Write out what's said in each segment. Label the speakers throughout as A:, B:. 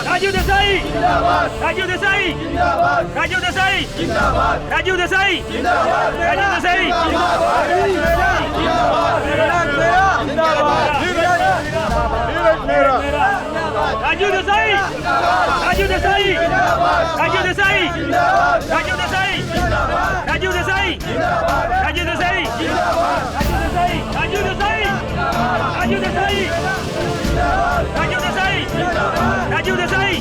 A: राजीव देसाई राजीव देसाई राजीव देसाई राजीव देसाई राजीव देसाई राजीव देसाई राजीव देसाई राजीव देसाई राजीव देसाई राजीव देसाई राजीव देसाई राजीव देसाई राजीव देसाई राजीव देसाई राजीव देसाई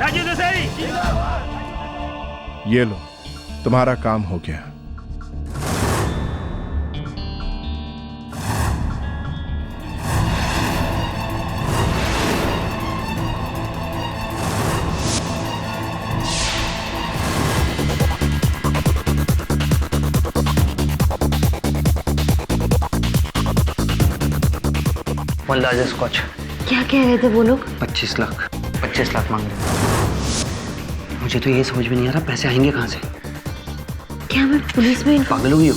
A: राजीव देसाई।
B: ये लो, तुम्हारा काम हो गया।
C: Largest scotch.
D: क्या कह रहे थे वो लोग?
C: 25 लाख 25 लाख मांग रहे। मुझे तो ये समझ में नहीं आ रहा पैसे आएंगे कहाँ से।
D: क्या मैं पुलिस में?
C: पागल हुई हो?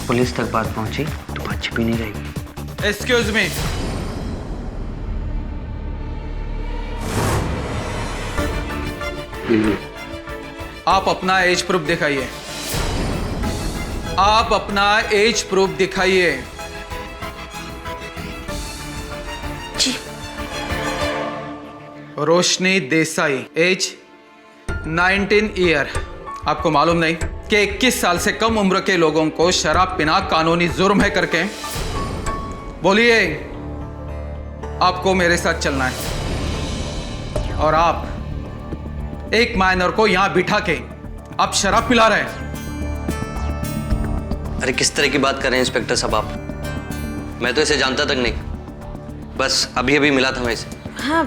C: पुलिस तक बात पहुंची तो बात छिपी नहीं रहेगी।
E: एक्सक्यूज मी, आप अपना एज प्रूफ दिखाइए। आप अपना एज प्रूफ दिखाइए। रोशनी देसाई, एज 19 ईयर। आपको मालूम नहीं कि 21 साल से कम उम्र के लोगों को शराब पीना कानूनी जुर्म है करके? बोलिए, आपको मेरे साथ चलना है और आप एक माइनर को यहां बिठा के आप शराब पिला रहे हैं।
C: अरे किस तरह की बात कर रहे हैं इंस्पेक्टर साहब आप? मैं तो इसे जानता तक नहीं, बस अभी अभी मिला था मैं इसे।
D: हाँ,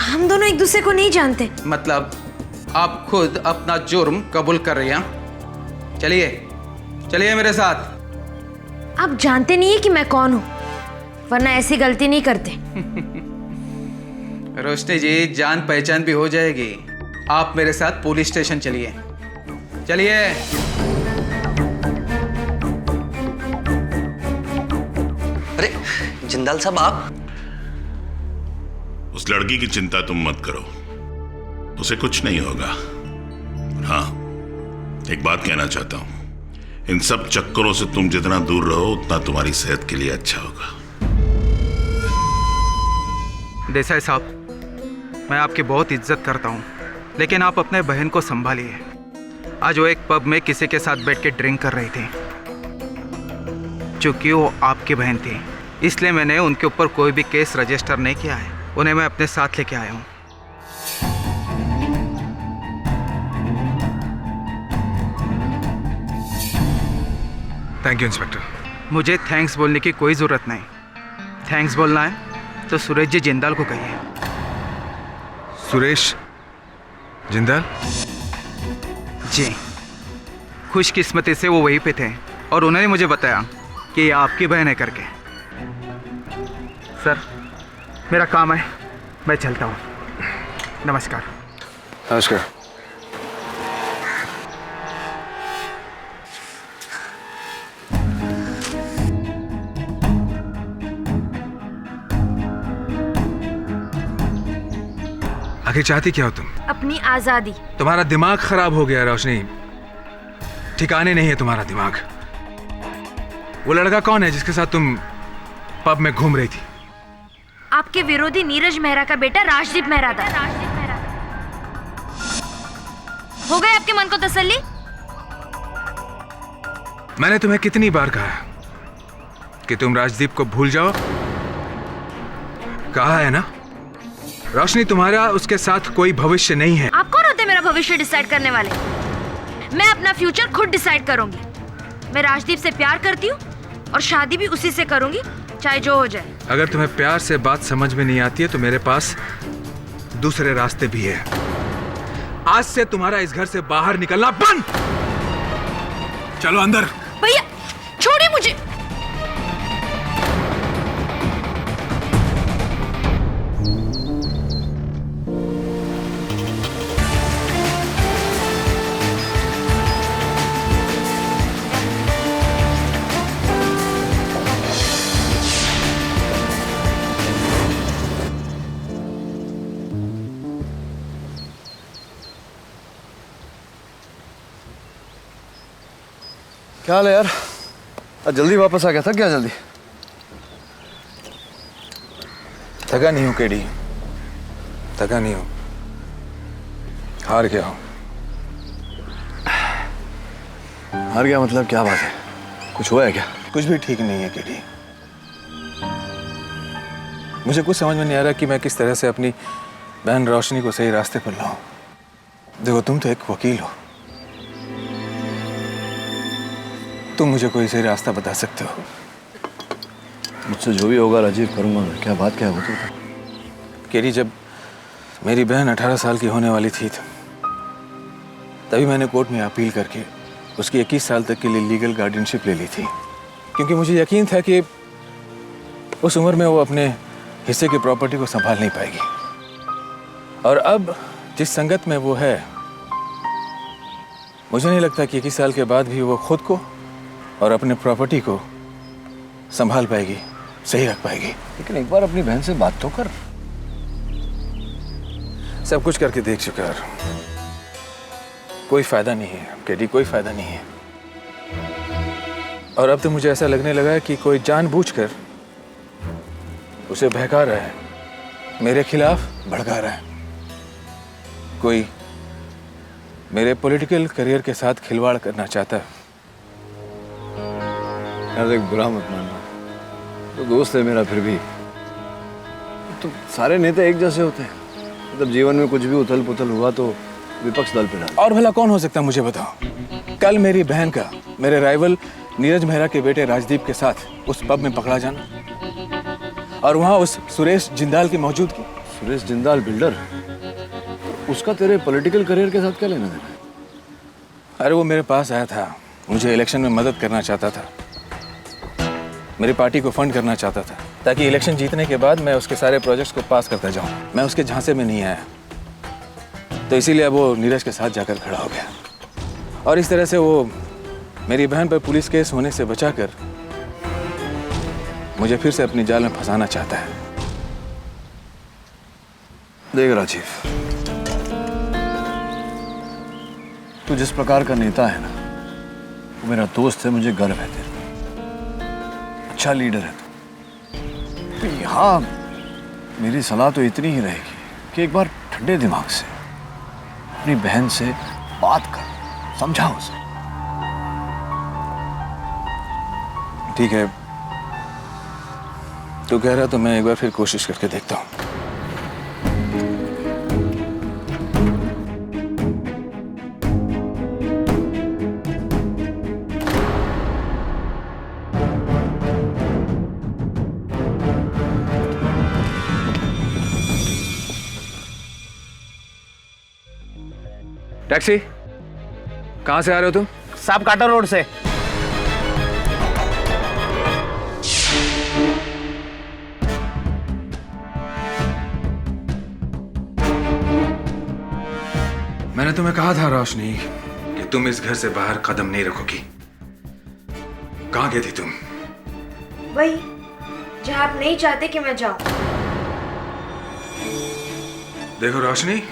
D: हम दोनों एक दूसरे को नहीं जानते।
E: मतलब आप खुद अपना जुर्म कबूल कर रही हैं? चलिए चलिए मेरे साथ।
D: आप जानते नहीं है कि मैं कौन हूँ, वरना ऐसी गलती नहीं करते।
E: रोशनी जी, जान पहचान भी हो जाएगी। आप मेरे साथ पुलिस स्टेशन चलिए। चलिए।
C: अरे जिंदाल साहब, आप?
F: उस लड़की की चिंता तुम मत करो, उसे कुछ नहीं होगा। हाँ, एक बात कहना चाहता हूं, इन सब चक्करों से तुम जितना दूर रहो उतना तुम्हारी सेहत के लिए अच्छा होगा।
E: देसाई साहब, मैं आपकी बहुत इज्जत करता हूं, लेकिन आप अपने बहन को संभालिए। आज वो एक पब में किसी के साथ बैठ के ड्रिंक कर रही थी। चूंकि वो आपकी बहन थी, इसलिए मैंने उनके ऊपर कोई भी केस रजिस्टर नहीं किया है। उन्हें मैं अपने साथ लेके आया हूँ।
G: Thank you inspector.
E: मुझे थैंक्स बोलने की कोई ज़रूरत नहीं। थैंक्स बोलना है तो सुरेश जी जिंदाल को कहिए।
G: सुरेश जिंदाल?
E: जी, खुशकिस्मती से वो वहीं पे थे और उन्होंने मुझे बताया कि ये आपकी बहन है करके। सर, मेरा काम है, मैं चलता हूँ। नमस्कार।
G: नमस्कार। आखिर चाहती क्या हो तुम?
D: अपनी आजादी।
G: तुम्हारा दिमाग खराब हो गया रोशनी, ठिकाने नहीं है तुम्हारा दिमाग। वो लड़का कौन है जिसके साथ तुम पब में घूम रही थी?
D: आपके विरोधी नीरज मेहरा का बेटा राजदीप मेहरा था। हो गए आपके मन को तसल्ली?
G: मैंने तुम्हें कितनी बार कहा कि तुम राजदीप को भूल जाओ? कहा है ना? रोशनी, तुम्हारा उसके साथ कोई भविष्य नहीं है।
D: आप कौन होते मेरा भविष्य डिसाइड करने वाले? मैं अपना फ्यूचर खुद डिसाइड करूंगी। मैं राजदीप से प्यार करती हूँ और शादी भी उसी से करूंगी, चाहे जो हो जाए।
G: अगर तुम्हें प्यार से बात समझ में नहीं आती है तो मेरे पास दूसरे रास्ते भी है। आज से तुम्हारा इस घर से बाहर निकलना बंद। चलो अंदर।
D: भैया छोड़िए मुझे।
H: क्या हाल है यार? आज जल्दी वापस आ गया था क्या? जल्दी
G: थका नहीं हूं केडी, थका नहीं हूं, हार गया हूं।
H: हार गया मतलब क्या बात है? कुछ हुआ है क्या?
G: कुछ भी ठीक नहीं है केडी। मुझे कुछ समझ में नहीं आ रहा कि मैं किस तरह से अपनी बहन रोशनी को सही रास्ते पर लाऊं। देखो, तुम तो एक वकील हो, तुम मुझे कोई सही रास्ता बता सकते हो।
H: मुझसे जो भी होगा राजीव करूंगा मैं। क्या बात क्या है वो तो बता।
G: केडी, जब मेरी बहन 18 साल की होने वाली थी तभी मैंने कोर्ट में अपील करके उसकी 21 साल तक के लिए लीगल गार्डियनशिप ले ली थी, क्योंकि मुझे यकीन था कि उस उम्र में वो अपने हिस्से की प्रॉपर्टी को संभाल नहीं पाएगी। और अब जिस संगत में वो है, मुझे नहीं लगता कि 21 साल के बाद भी वो खुद को और अपने प्रॉपर्टी को संभाल पाएगी, सही रख पाएगी।
H: लेकिन एक बार अपनी बहन से बात तो कर।
G: सब कुछ करके देख चुका है, कोई फायदा नहीं है केडी, कोई फायदा नहीं है। और अब तो मुझे ऐसा लगने लगा है कि कोई जानबूझकर उसे बहका रहा है, मेरे खिलाफ भड़का रहा है। कोई मेरे पॉलिटिकल करियर के साथ खिलवाड़ करना चाहता है।
H: यार देख, बुरा मत मानना, तो दोस्त है मेरा। फिर भी तो सारे नेता एक जैसे होते हैं। मतलब जीवन में कुछ भी उथल पुथल हुआ तो विपक्ष दल पे डाल।
G: और भला कौन हो सकता है, मुझे बताओ। कल मेरी बहन का मेरे राइवल नीरज मेहरा के बेटे राजदीप के साथ उस पब में पकड़ा जाना, और वहां उस सुरेश जिंदाल की मौजूदगी।
H: सुरेश जिंदाल बिल्डर, उसका तेरे पॉलिटिकल करियर के साथ क्या लेना देना है?
G: अरे वो मेरे पास आया था, मुझे इलेक्शन में मदद करना चाहता था, मेरी पार्टी को फंड करना चाहता था, ताकि इलेक्शन जीतने के बाद मैं उसके सारे प्रोजेक्ट्स को पास करता जाऊं। मैं उसके झांसे में नहीं आया, तो इसीलिए वो नीरज के साथ जाकर खड़ा हो गया। और इस तरह से वो मेरी बहन पर पुलिस केस होने से बचाकर मुझे फिर से अपनी जाल में फंसाना चाहता है।
H: देख राजीव, तू जिस प्रकार का नेता है ना, वो मेरा दोस्त है, मुझे गर्व है तेरे पे। अच्छा लीडर है तो यहाँ मेरी सलाह तो इतनी ही रहेगी कि एक बार ठंडे दिमाग से अपनी बहन से बात कर, समझाओ उसे।
G: ठीक है, तू कह रहा तो मैं एक बार फिर कोशिश करके देखता हूँ। टैक्सी, कहां से आ रहे हो तुम?
I: साहब काटा रोड से।
G: मैंने तुम्हें कहा था रोशनी कि तुम इस घर से बाहर कदम नहीं रखोगी। कहां गई थी तुम?
D: वही जहां आप नहीं चाहते कि मैं जाऊं।
G: देखो रोशनी,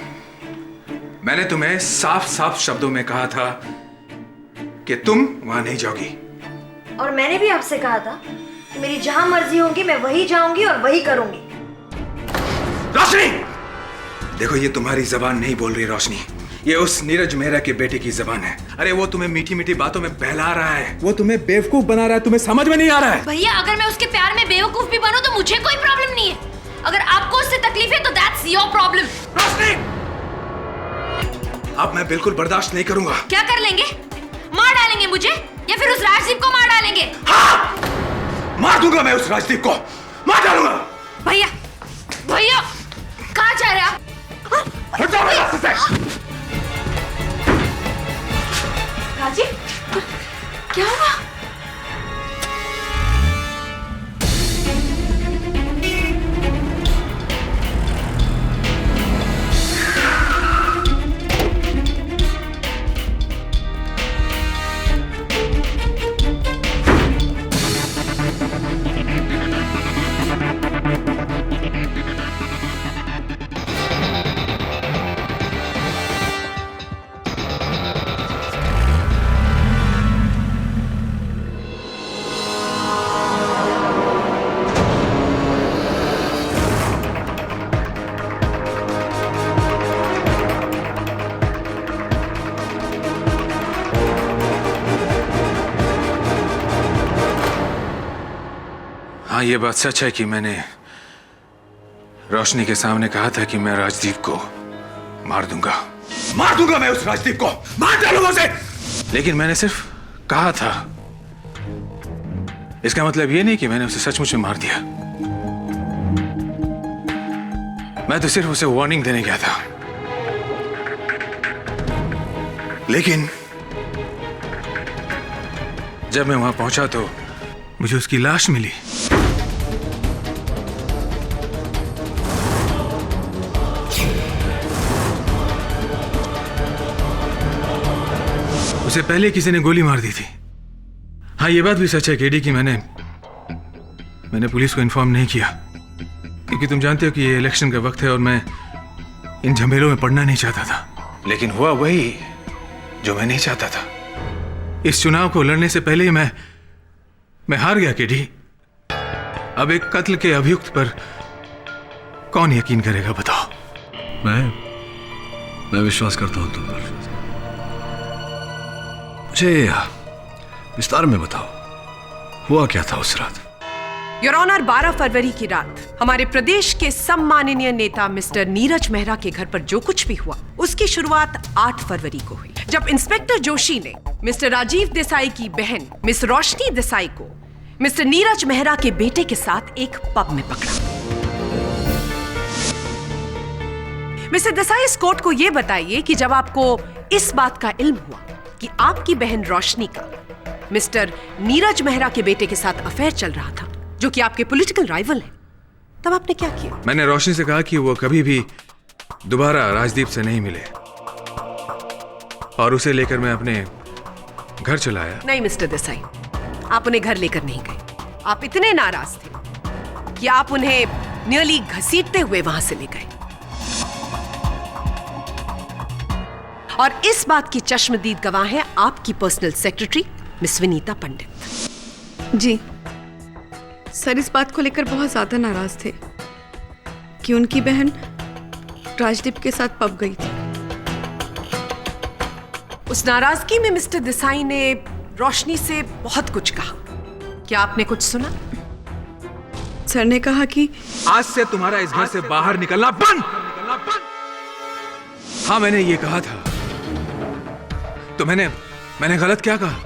G: मैंने तुम्हें साफ साफ शब्दों में कहा था कि तुम वहां नहीं जाओगी।
D: और मैंने भी आपसे कहा था कि मेरी जहां मर्जी होगी मैं वही जाऊंगी और वही करूंगी।
G: रोशनी, देखो ये तुम्हारी जबान नहीं बोल रही रोशनी, ये उस नीरज मेहरा के बेटे की जबान है। अरे वो तुम्हें मीठी मीठी बातों में बहला रहा है, वो तुम्हें बेवकूफ बना रहा है, तुम्हें समझ में नहीं आ रहा है।
D: भैया, अगर मैं उसके प्यार में बेवकूफ भी बनूं तो मुझे कोई प्रॉब्लम नहीं है। अगर आपको उससे तकलीफ है तो दैट्स योर प्रॉब्लम।
G: रोशनी, अब मैं बिल्कुल बर्दाश्त नहीं करूंगा।
D: क्या कर लेंगे? मार डालेंगे मुझे या फिर उस राजदीप को मार डालेंगे?
G: हाँ, मार दूंगा मैं उस राजदीप को, मार डालूंगा।
D: भैया, भैया कहाँ जा रहे आप?
G: हट जाओ मेरे रास्ते से।
D: राजीव, क्या हुआ?
G: हाँ, ये बात सच है कि मैंने रोशनी के सामने कहा था कि मैं राजदीप को मार दूंगा मैं उस राजदीप को, मार डालूंगा उसे। लेकिन मैंने सिर्फ कहा था, इसका मतलब ये नहीं कि मैंने उसे सचमुच में मार दिया। मैं तो सिर्फ उसे वार्निंग देने गया था। लेकिन जब मैं वहां पहुंचा तो मुझे उसकी लाश मिली। उसे पहले किसी ने गोली मार दी थी। हाँ, ये बात भी सच है केडी कि मैंने पुलिस को इन्फॉर्म नहीं किया, क्योंकि तुम जानते हो कि ये इलेक्शन का वक्त है और मैं इन झमेलों में पड़ना नहीं चाहता था। लेकिन हुआ वही जो मैं नहीं चाहता था। इस चुनाव को लड़ने से पहले ही मैं हार गया केडी। अब एक कत्ल के अभियुक्त पर कौन यकीन करेगा, बताओ?
H: मैं विश्वास करता हूं तुम पर। मुझे विस्तार में बताओ, हुआ क्या था उस रात?
I: योर ऑनर, 12 फरवरी की रात हमारे प्रदेश के सम्माननीय नेता मिस्टर नीरज मेहरा के घर पर जो कुछ भी हुआ उसकी शुरुआत 8 फरवरी को हुई, जब इंस्पेक्टर जोशी ने मिस्टर राजीव देसाई की बहन मिस रोशनी देसाई को मिस्टर नीरज मेहरा के बेटे के साथ एक पब में पकड़ा। मिस्टर देसाई, इस कोर्ट को यह बताइए कि जब आपको इस बात का इल्म हुआ कि आपकी बहन रोशनी का मिस्टर नीरज मेहरा के बेटे के साथ अफेयर चल रहा था, जो कि आपके पॉलिटिकल राइवल हैं, तब आपने क्या किया?
G: मैंने रोशनी से कहा कि वो कभी भी दोबारा राजदीप से नहीं मिले और उसे लेकर मैं अपने घर चला आया।
I: नहीं मिस्टर देसाई, आप उन्हें घर लेकर नहीं गए। आप इतने नाराज थे कि आप उन्हें नियरली घसीटते हुए वहां से ले गए। और इस बात की चश्मदीद गवाह है आपकी पर्सनल सेक्रेटरी मिस विनीता पंडित।
J: जी सर, इस बात को लेकर बहुत ज्यादा नाराज थे कि उनकी बहन राजदीप के साथ पब गई थी।
I: उस नाराजगी में मिस्टर देसाई ने रोशनी से बहुत कुछ कहा। क्या आपने कुछ सुना?
J: सर ने कहा कि
G: आज से तुम्हारा इस घर से बाहर निकलना बंद। हाँ, मैंने ये कहा था। तो मैंने गलत क्या कहा?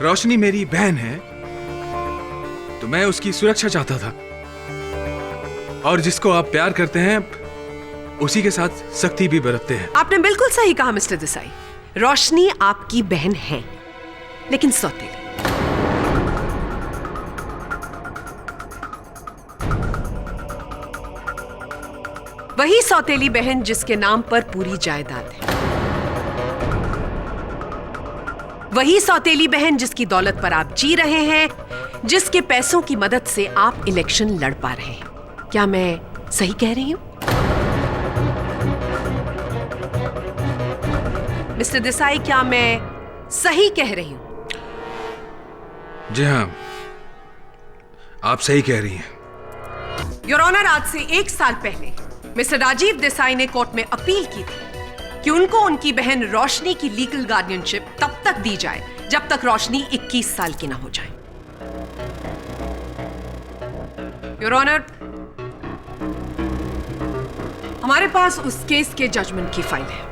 G: रोशनी मेरी बहन है तो मैं उसकी सुरक्षा चाहता था, और जिसको आप प्यार करते हैं उसी के साथ सख्ती भी बरतते हैं।
I: आपने बिल्कुल सही कहा मिस्टर देसाई। रोशनी आपकी बहन है, लेकिन सौतेली। वही सौतेली बहन जिसके नाम पर पूरी जायदाद है, वही सौतेली बहन जिसकी दौलत पर आप जी रहे हैं, जिसके पैसों की मदद से आप इलेक्शन लड़ पा रहे हैं। क्या मैं सही कह रही हूं? मिस्टर देसाई, क्या मैं सही कह रही हूं?
G: जी हाँ, आप सही कह रही हैं।
I: योर ऑनर, आज से 1 साल पहले मिस्टर राजीव देसाई ने कोर्ट में अपील की थी कि उनको उनकी बहन रोशनी की लीगल गार्डियनशिप तब तक दी जाए जब तक रोशनी 21 साल की ना हो जाए। योर ऑनर, हमारे पास उस केस के जजमेंट की फाइल है।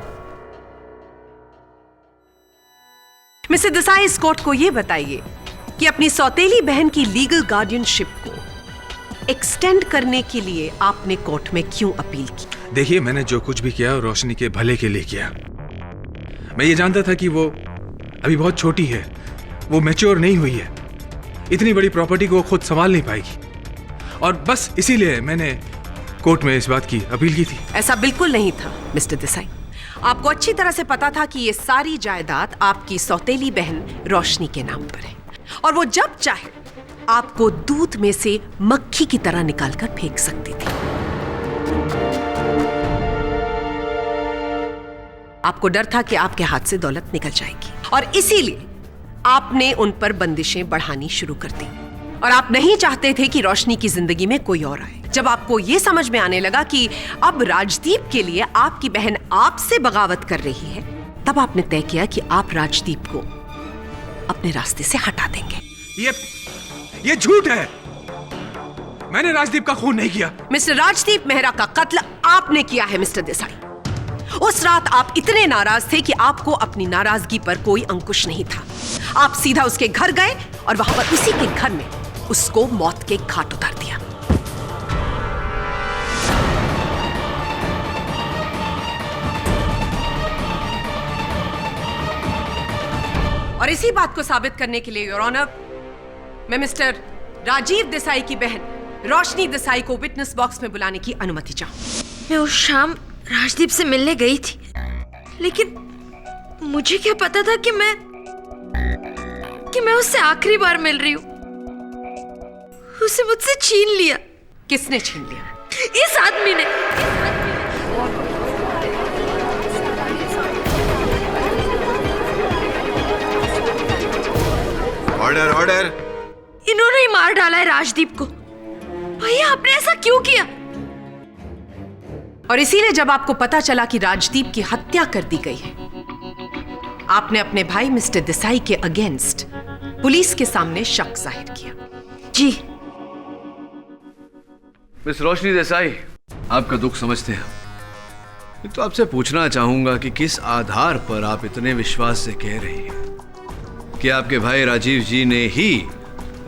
I: मिस्टर देसाई, इस कोर्ट को यह बताइए कि अपनी सौतेली बहन की लीगल गार्डियनशिप को एक्सटेंड करने के लिए आपने कोर्ट में क्यों अपील की?
G: देखिए, मैंने जो कुछ भी किया रोशनी के भले के लिए किया। मैं ये जानता था कि वो अभी बहुत छोटी है, वो मैच्योर नहीं हुई है, इतनी बड़ी प्रॉपर्टी को वो खुद संभाल नहीं पाएगी, और बस इसीलिए मैंने कोर्ट में इस बात की अपील की थी।
I: ऐसा बिल्कुल नहीं था मिस्टर देसाई। आपको अच्छी तरह से पता था कि ये सारी जायदाद आपकी सौतेली बहन रोशनी के नाम पर है, और वो जब चाहे आपको दूध में से मक्खी की तरह निकालकर फेंक सकती थी। आपको डर था कि आपके हाथ से दौलत निकल जाएगी, और इसीलिए आपने उन पर बंदिशें बढ़ानी शुरू कर दी, और आप नहीं चाहते थे कि रोशनी की जिंदगी में कोई और आए। जब आपको यह समझ में आने लगा कि अब राजदीप के लिए आपकी बहन आपसे बगावत कर रही है, तब आपने तय किया कि आप राजदीप को अपने रास्ते से हटा देंगे।
G: ये झूठ है। मैंने राजदीप का खून नहीं किया।
I: मिस्टर राजदीप मेहरा का कत्ल आपने किया है मिस्टर देसाई। उस रात आप इतने नाराज थे कि आपको अपनी नाराजगी पर कोई अंकुश नहीं था। आप सीधा उसके घर गए और वहां पर उसी के घर में उसको मौत के घाट उतार दिया। और इसी बात को साबित करने के लिए योर ऑनर, मैं मिस्टर राजीव देसाई की बहन रोशनी देसाई को विटनेस बॉक्स में बुलाने की अनुमति चाहूं।
D: मैं उस शाम राजदीप से मिलने गई थी, लेकिन मुझे क्या पता था कि मैं उससे आखिरी बार मिल रही हूँ। उसे मुझसे छीन लिया।
I: किसने छीन लिया?
D: इस आदमी ने।
B: Order order.
D: इन्होंने ही मार डाला है राजदीप को। भैया आपने ऐसा क्यों किया?
I: और इसीलिए जब आपको पता चला कि राजदीप की हत्या कर दी गई है, आपने अपने भाई मिस्टर देसाई के अगेंस्ट पुलिस के सामने शक जाहिर किया।
D: जी
H: मिस रोशनी देसाई, आपका दुख समझते हैं। तो आपसे पूछना चाहूंगा कि किस आधार पर आप इतने विश्वास से कह रही हैं कि आपके भाई राजीव जी ने ही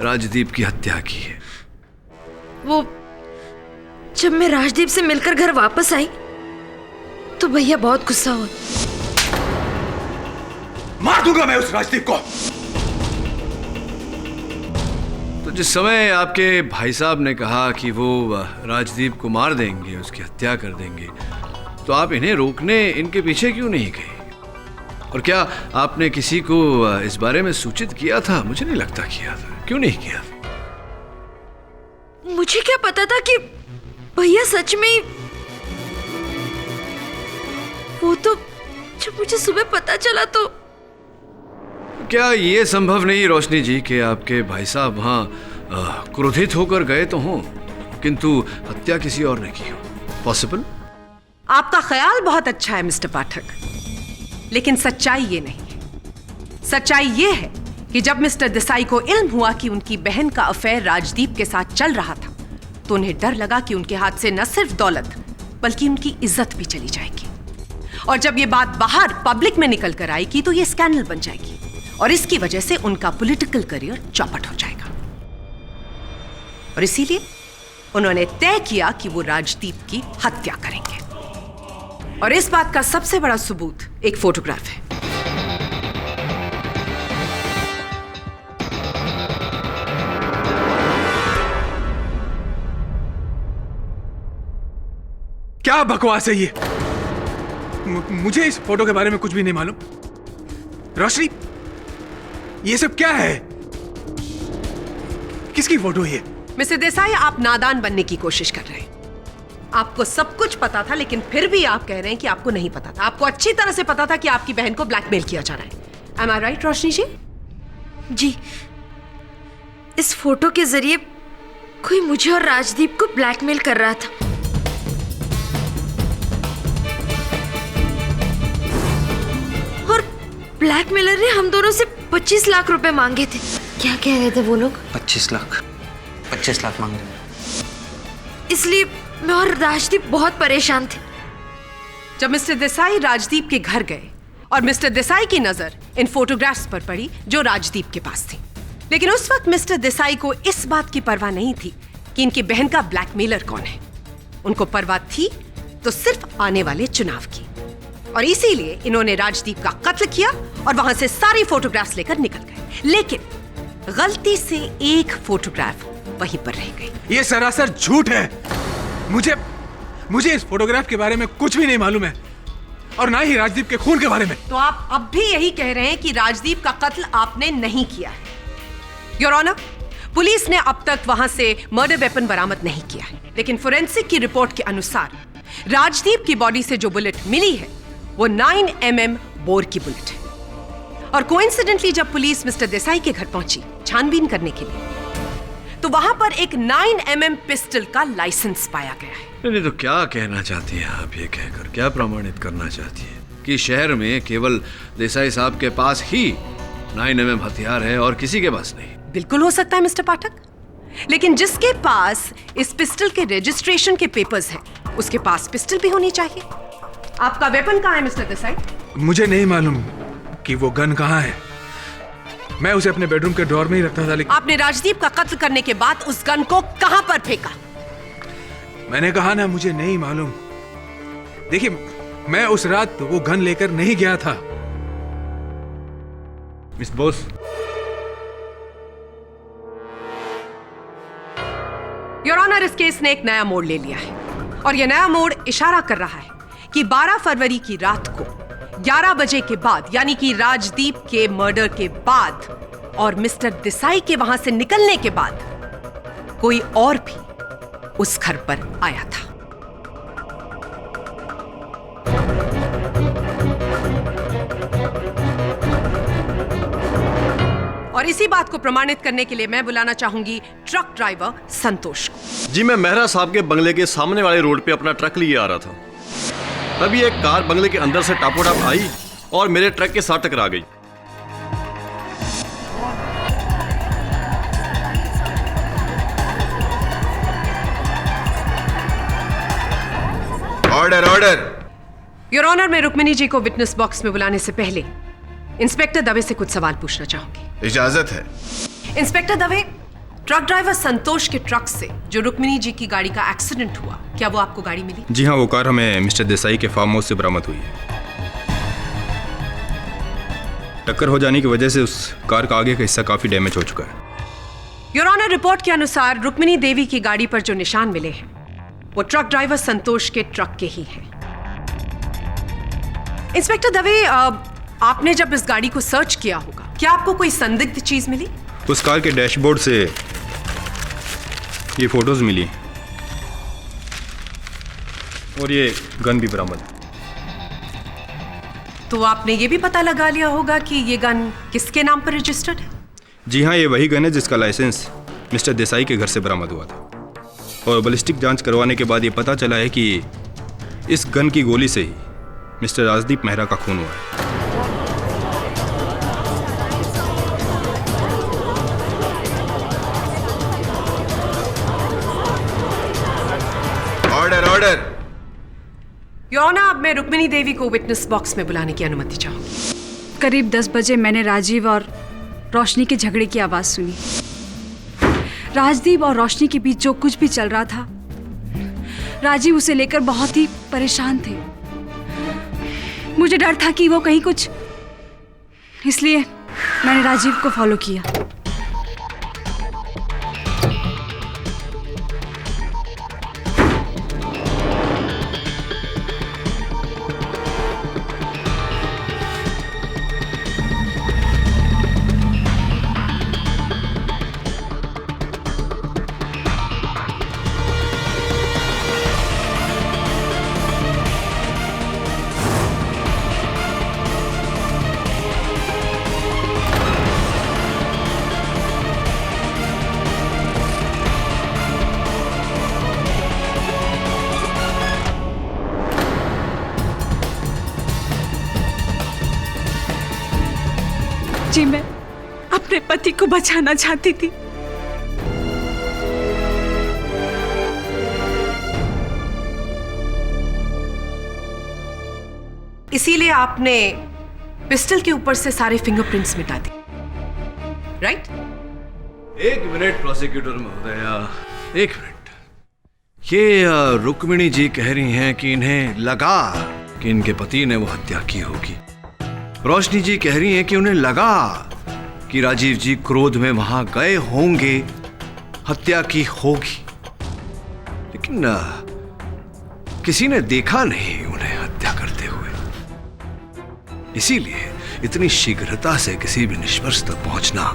H: राजदीप की हत्या की है?
D: वो जब मैं राजदीप से मिलकर घर वापस आई तो भैया बहुत गुस्सा हुआ।
G: मार दूंगा मैं उस राजदीप को।
H: तो जिस समय आपके भाई साहब ने कहा कि वो राजदीप को मार देंगे, उसकी हत्या कर देंगे, तो आप इन्हें रोकने इनके पीछे क्यों नहीं गए? और क्या आपने किसी को इस बारे में सूचित किया था? मुझे नहीं लगता किया था। क्यों नहीं किया?
D: मुझे क्या पता था कि भैया सच में ही। वो तो जब मुझे सुबह पता चला तो।
H: क्या ये संभव नहीं रोशनी जी कि आपके भाई साहब वहां क्रोधित होकर गए तो हों, किंतु हत्या किसी और ने की हो? पॉसिबल?
I: आपका ख्याल बहुत अच्छा है मिस्टर पाठक, लेकिन सच्चाई ये नहीं है। सच्चाई ये है कि जब मिस्टर देसाई को इल्म हुआ कि उनकी बहन का अफेयर राजदीप के साथ चल रहा था, तो उन्हें डर लगा कि उनके हाथ से न सिर्फ दौलत बल्कि उनकी इज्जत भी चली जाएगी। और जब ये बात बाहर पब्लिक में निकल कर आएगी तो ये स्कैंडल बन जाएगी और इसकी वजह से उनका पॉलिटिकल करियर चौपट हो जाएगा। और इसीलिए उन्होंने तय किया कि वो राजदीप की हत्या करेंगे। और इस बात का सबसे बड़ा सबूत एक फोटोग्राफ है।
G: क्या बकवास है ये? मुझे इस फोटो के बारे में कुछ भी नहीं मालूम। रोशनी, ये सब क्या है? किसकी फोटो है ये?
I: मिस्टर देसाई, आप नादान बनने की कोशिश कर रहे हैं। आपको सब कुछ पता था, लेकिन फिर भी आप कह रहे हैं कि आपको नहीं पता था। आपको अच्छी तरह से पता था कि आपकी बहन को ब्लैकमेल किया जा रहा है। Am I right, रोशनी जी?
D: जी, इस फोटो के जरिए कोई मुझे और राजदीप को ब्लैकमेल कर रहा था। और ब्लैकमेलर ने हम दोनों से 25 लाख रुपए मांगे थे। क्या कह रहे थे वो लोग?
C: 25 लाख मांगे।
D: इसलिए मैं और राजदीप बहुत परेशान थे।
I: जब मिस्टर देसाई राजदीप के घर गए और मिस्टर देसाई की नजर इन फोटोग्राफ्स पर पड़ी जो राजदीप के पास थी, लेकिन उस वक्त मिस्टर देसाई को इस बात की परवाह नहीं थी कि इनकी बहन का ब्लैकमेलर कौन है। उनको परवाह थी तो सिर्फ आने वाले चुनाव की। और इसीलिए इन्होंने राजदीप का कत्ल किया और वहां से सारी फोटोग्राफ्स लेकर निकल गए। लेकिन गलती से एक फोटोग्राफ वहीं पर रह गई।
G: ये सरासर झूठ है। मुझे इस फोटोग्राफ के बारे में कुछ भी नहीं मालूम है, और ना ही राजदीप के खून के बारे में।
I: तो आप अब भी यही कह रहे हैं कि राजदीप का कत्ल आपने नहीं किया है? योर ऑनर, पुलिस ने अब तक वहां से मर्डर वेपन बरामद नहीं किया है, लेकिन फोरेंसिक की रिपोर्ट के अनुसार राजदीप की बॉडी से जो बुलेट मिली है वो 9 mm बोर की बुलेट है। और कोइंसिडेंटली जब पुलिस मिस्टर देसाई के घर पहुंची छानबीन करने के लिए, तो वहां पर एक 9 mm पिस्टल का लाइसेंस पाया गया है।
H: नहीं तो क्या कहना चाहती हैं आप ये कहकर? क्या प्रमाणित करना चाहती हैं कि शहर में केवल देसाई साहब के पास ही 9 mm हथियार है और किसी के पास नहीं?
I: बिल्कुल हो सकता है मिस्टर पाठक, लेकिन जिसके पास इस पिस्टल के रजिस्ट्रेशन के पेपर्स हैं, उसके पास पिस्टल भी होनी चाहिए। आपका वेपन कहाँ है मिस्टर देसाई?
G: मुझे नहीं मालूम कि वो गन कहाँ है। मैं उसे अपने बेडरूम के ड्रॉर में ही रखता था। लेकिन
I: आपने राजदीप का कत्ल करने के बाद उस गन को कहां पर फेंका?
G: मैंने कहा ना, मुझे नहीं मालूम। देखिए, मैं उस रात वो गन लेकर नहीं गया था।
H: मिस बोस,
I: योर ऑनर, इस केस ने एक नया मोड़ ले लिया है और यह नया मोड़ इशारा कर रहा है कि 12 फरवरी की रात को 11 बजे के बाद, यानी कि राजदीप के मर्डर के बाद और मिस्टर देसाई के वहां से निकलने के बाद कोई और भी उस घर पर आया था। और इसी बात को प्रमाणित करने के लिए मैं बुलाना चाहूंगी ट्रक ड्राइवर संतोष को।
K: जी, मैं मेहरा साहब के बंगले के सामने वाले रोड पे अपना ट्रक लिए आ रहा था। तभी एक कार बंगले के अंदर से टापोटाप आई और मेरे ट्रक के साथ टकरा गई।
H: Order order.
I: योर ऑनर, मैं रुक्मिनी जी को विटनेस बॉक्स में बुलाने से पहले इंस्पेक्टर दवे से कुछ सवाल पूछना चाहूंगी।
H: इजाजत है।
I: इंस्पेक्टर दवे, ट्रक ड्राइवर संतोष के ट्रक से जो रुक्मिनी जी की गाड़ी का एक्सीडेंट हुआ, क्या वो आपको गाड़ी मिली?
G: जी हाँ, वो कार हमें मिस्टर देसाई के फार्म हाउस से बरामद हुई है। टक्कर हो जाने की वजह से उस कार का आगे का हिस्सा काफी डैमेज हो चुका है।
I: योर ऑनर, रिपोर्ट के अनुसार रुक्मिनी देवी की गाड़ी पर जो निशान मिले हैं वो ट्रक ड्राइवर संतोष के ट्रक के ही हैं। इंस्पेक्टर दवे, आपने जब इस गाड़ी को सर्च किया होगा, क्या आपको कोई संदिग्ध चीज मिली?
G: उस कार के डैशबोर्ड से ये फोटोज मिली और ये गन भी बरामद।
I: तो आपने ये भी पता लगा लिया होगा कि ये गन किसके नाम पर रजिस्टर्ड है?
G: जी हाँ, ये वही गन है जिसका लाइसेंस मिस्टर देसाई के घर से बरामद हुआ था। और बैलिस्टिक जांच करवाने के बाद ये पता चला है कि इस गन की गोली से ही मिस्टर राजदीप मेहरा का खून हुआ है।
H: Order order.
I: योर ऑनर, अब मैं रुक्मिनी देवी को विटनेस बॉक्स में बुलाने की अनुमति चाहूंगी।
J: करीब 10 बजे मैंने राजीव और रोशनी के झगड़े की आवाज सुनी। राजदीप और रोशनी के बीच जो कुछ भी चल रहा था, राजीव उसे लेकर बहुत ही परेशान थे। मुझे डर था कि वो कहीं कुछ, इसलिए मैंने राजीव को फॉलो किया। जी, मैं अपने पति को बचाना चाहती थी।
I: इसीलिए आपने पिस्टल के ऊपर से सारे फिंगरप्रिंट्स मिटा दिए, राइट?
H: एक मिनट प्रोसिक्यूटर महोदया, एक मिनट। ये रुक्मिणी जी कह रही हैं कि इन्हें लगा कि इनके पति ने वो हत्या की होगी। रोशनी जी कह रही हैं कि उन्हें लगा कि राजीव जी क्रोध में वहां गए होंगे, हत्या की होगी, लेकिन किसी ने देखा नहीं उन्हें हत्या करते हुए। इसीलिए इतनी शीघ्रता से किसी भी निष्कर्ष तक पहुंचना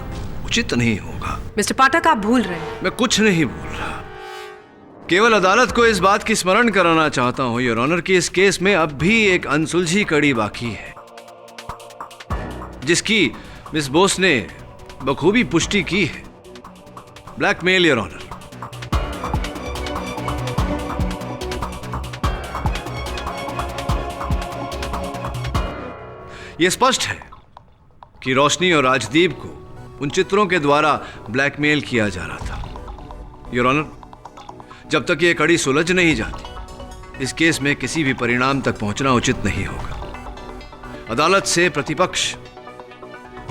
H: उचित नहीं होगा।
I: मिस्टर पाठक, आप भूल रहे हैं।
H: मैं कुछ नहीं भूल रहा, केवल अदालत को इस बात की स्मरण कराना चाहता हूं योर ऑनर कि इस केस में अब भी एक अनसुलझी कड़ी बाकी है, जिसकी मिस बोस ने बखूबी पुष्टि की है। Blackmail your honour. यह स्पष्ट है कि रोशनी और राजदीप को उन चित्रों के द्वारा ब्लैकमेल किया जा रहा था योर ऑनर, जब तक ये कड़ी सुलझ नहीं जाती, इस केस में किसी भी परिणाम तक पहुंचना उचित नहीं होगा। अदालत से प्रतिपक्ष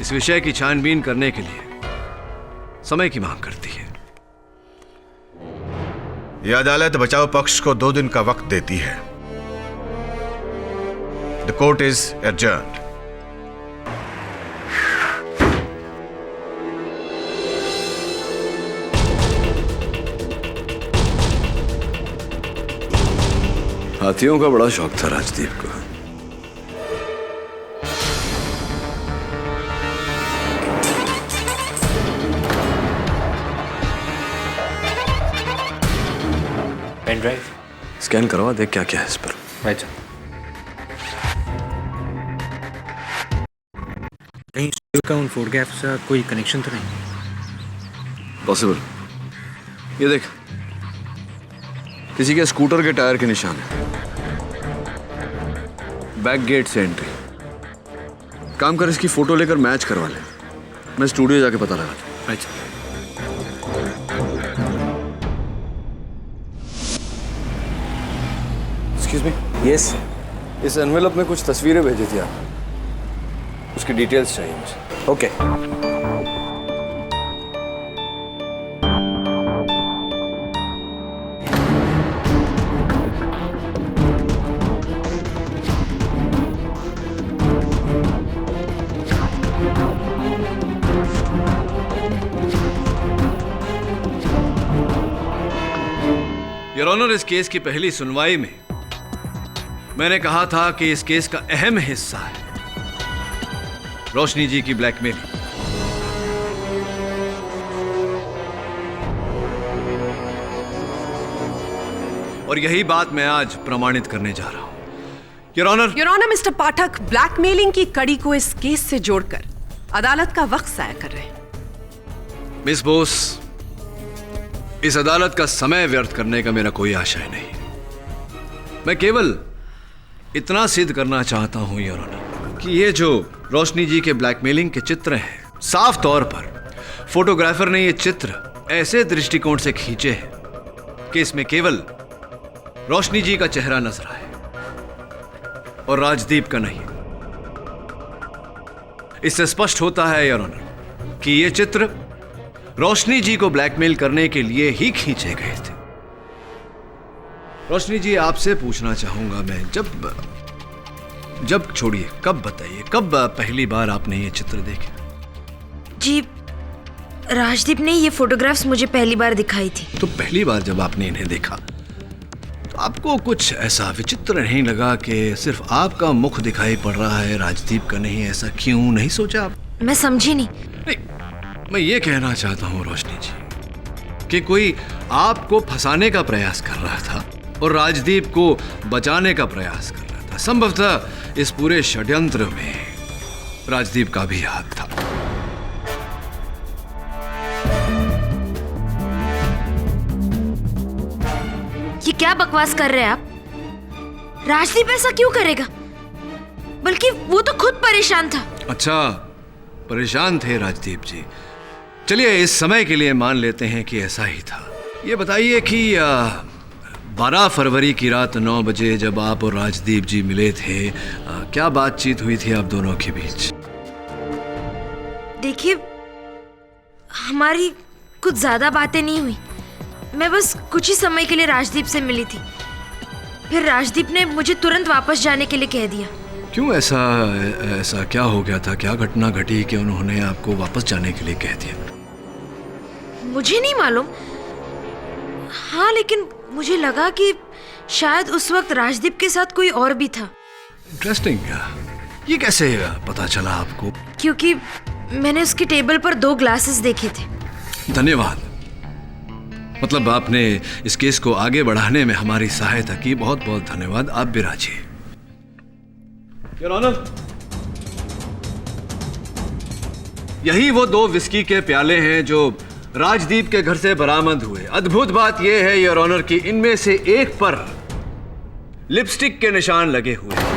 H: इस विषय की छानबीन करने के लिए समय की मांग करती है।
B: यह अदालत बचाव पक्ष को 2 दिन का वक्त देती है। The court is adjourned.
H: हाथियों का बड़ा शौक था राजदीप को।
C: पेन ड्राइव
H: स्कैन करवा देख क्या क्या है इस पर।
G: अच्छा, कहीं का उन फोटोग्राफ्स का कोई कनेक्शन तो नहीं?
H: पॉसिबल। ये देख, किसी के स्कूटर के टायर के निशान है। बैक गेट से एंट्री। काम कर, इसकी फोटो लेकर मैच करवा ले। मैं स्टूडियो जाके पता लगा दूं।
G: अच्छा,
H: एक्सक्यूज मी।
G: यस।
H: इस एनवेलप में कुछ तस्वीरें भेजी थी आप, उसकी डिटेल्स चाहिए मुझे।
G: ओके।
H: योर ऑनर, इस केस की पहली सुनवाई में मैंने कहा था कि इस केस का अहम हिस्सा है रोशनी जी की ब्लैकमेलिंग। और यही बात मैं आज प्रमाणित करने जा रहा हूं। Your honour,
I: mister Pathak blackmailing की कड़ी को इस केस से जोड़कर अदालत का वक्त जाया कर रहे हैं।
H: मिस बोस, इस अदालत का समय व्यर्थ करने का मेरा कोई आशय नहीं। मैं केवल इतना सिद्ध करना चाहता हूं योर ऑनर कि ये जो रोशनी जी के ब्लैकमेलिंग के चित्र हैं, साफ तौर पर फोटोग्राफर ने ये चित्र ऐसे दृष्टिकोण से खींचे हैं कि इसमें केवल रोशनी जी का चेहरा नजर आए और राजदीप का नहीं। इससे स्पष्ट होता है योर ऑनर कि ये चित्र रोशनी जी को ब्लैकमेल करने के लिए ही खींचे गए थे। रोशनी जी, आपसे पूछना चाहूंगा मैं, जब छोड़िए, कब बताइए, कब पहली बार आपने ये चित्र देखे?
D: जी, राजदीप ने ये फोटोग्राफ्स मुझे पहली बार दिखाई थी।
H: तो पहली बार जब आपने इन्हें देखा तो आपको कुछ ऐसा विचित्र नहीं लगा कि सिर्फ आपका मुख दिखाई पड़ रहा है, राजदीप का नहीं? ऐसा क्यों नहीं सोचा आप?
D: मैं समझी नहीं।
H: मैं ये कहना चाहता हूं रोशनी जी कि कोई आपको फंसाने का प्रयास कर रहा था और राजदीप को बचाने का प्रयास कर रहा था। संभवतः इस पूरे षड्यंत्र में राजदीप का भी हाथ था।
D: ये क्या बकवास कर रहे हैं आप? राजदीप ऐसा क्यों करेगा? बल्कि वो तो खुद परेशान था।
H: अच्छा, परेशान थे राजदीप जी। चलिए, इस समय के लिए मान लेते हैं कि ऐसा ही था। ये बताइए कि 12 फरवरी की रात 9 बजे जब आप और राजदीप जी मिले थे, क्या बातचीत हुई थी आप दोनों के बीच?
D: देखिए, हमारी कुछ ज्यादा बातें नहीं हुई। मैं बस कुछ ही समय के लिए राजदीप से मिली थी। फिर राजदीप ने मुझे तुरंत वापस जाने के लिए कह दिया।
H: क्यों? ऐसा क्या हो गया था? क्या घटना घटी कि उन्होंने आपको वापस जाने के लिए कह दिया?
D: मुझे नहीं मालूम। हाँ, लेकिन मुझे लगा कि शायद उस वक्त राजदीप के साथ कोई और भी था।
H: इंटरेस्टिंग। ये कैसे पता चला आपको?
D: क्योंकि मैंने उसकी टेबल पर 2 ग्लासेस देखे थे।
H: धन्यवाद। मतलब आपने इस केस को आगे बढ़ाने में हमारी सहायता की। बहुत बहुत धन्यवाद। आप भी राजी। योर ऑनर, यही वो 2 विस्की के प्याले हैं जो राजदीप के घर से बरामद हुए। अद्भुत बात यह है योर ऑनर कि इनमें से एक पर लिपस्टिक के निशान लगे हुए हैं।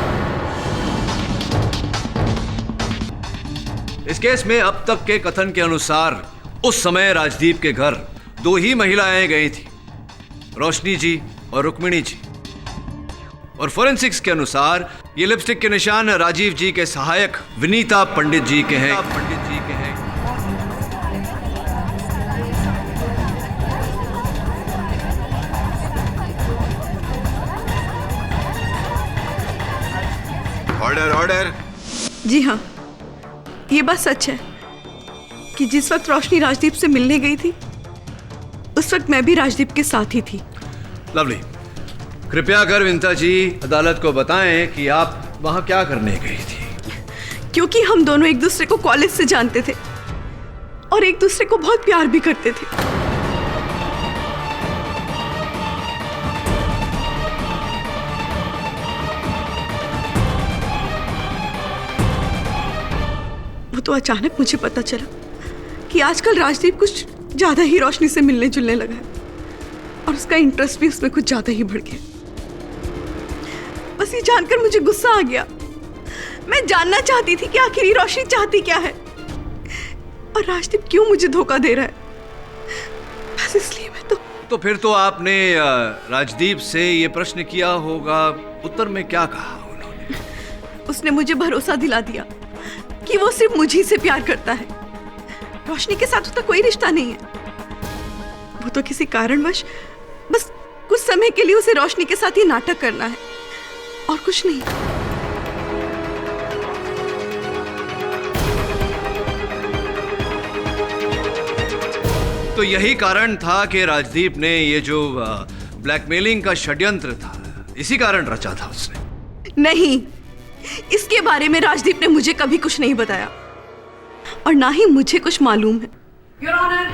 H: इस केस में अब तक के कथन के अनुसार उस समय राजदीप के घर दो ही महिलाएं गई थी, रोशनी जी और रुक्मिणी जी। और फोरेंसिक्स के अनुसार ये लिपस्टिक के निशान राजीव जी के सहायक विनीता पंडित जी के हैं।
B: Order order.
L: जी हाँ, ये बात सच है कि जिस वक्त रोशनी राजदीप से मिलने गई थी उस वक्त मैं भी राजदीप के साथ ही थी।
H: लवली, कृपया कर विनीता जी अदालत को बताएं कि आप वहां क्या करने गई थी।
L: क्योंकि हम दोनों एक दूसरे को कॉलेज से जानते थे और एक दूसरे को बहुत प्यार भी करते थे। वो तो अचानक मुझे पता चला कि आजकल राजदीप कुछ ज्यादा ही रोशनी से मिलने जुलने लगा है और उसका इंटरेस्ट भी उसमें कुछ ज्यादा ही बढ़ गया। बस ये जानकर मुझे गुस्सा आ गया। मैं जानना चाहती थी कि आखिर ये रोशनी चाहती क्या है और राजदीप क्यों मुझे धोखा दे रहा है। बस इसलिए मैं
H: तो फिर तो आपने राजदीप से ये प्रश्न किया होगा, उत्तर में क्या कहा उन्होंने?
L: उसने मुझे भरोसा दिला दिया कि वो सिर्फ मुझे से प्यार करता है, रोशनी के साथ उसका कोई रिश्ता नहीं है। वो तो किसी कारणवश बस कुछ समय के लिए उसे रोशनी के साथ ही नाटक करना है और कुछ नहीं।
H: तो यही कारण था कि राजदीप ने ये जो ब्लैकमेलिंग का षड्यंत्र था, इसी कारण रचा था उसने।
L: नहीं, इसके बारे में राजदीप ने मुझे कभी कुछ नहीं बताया और ना ही मुझे कुछ मालूम है।
I: योर ऑनर,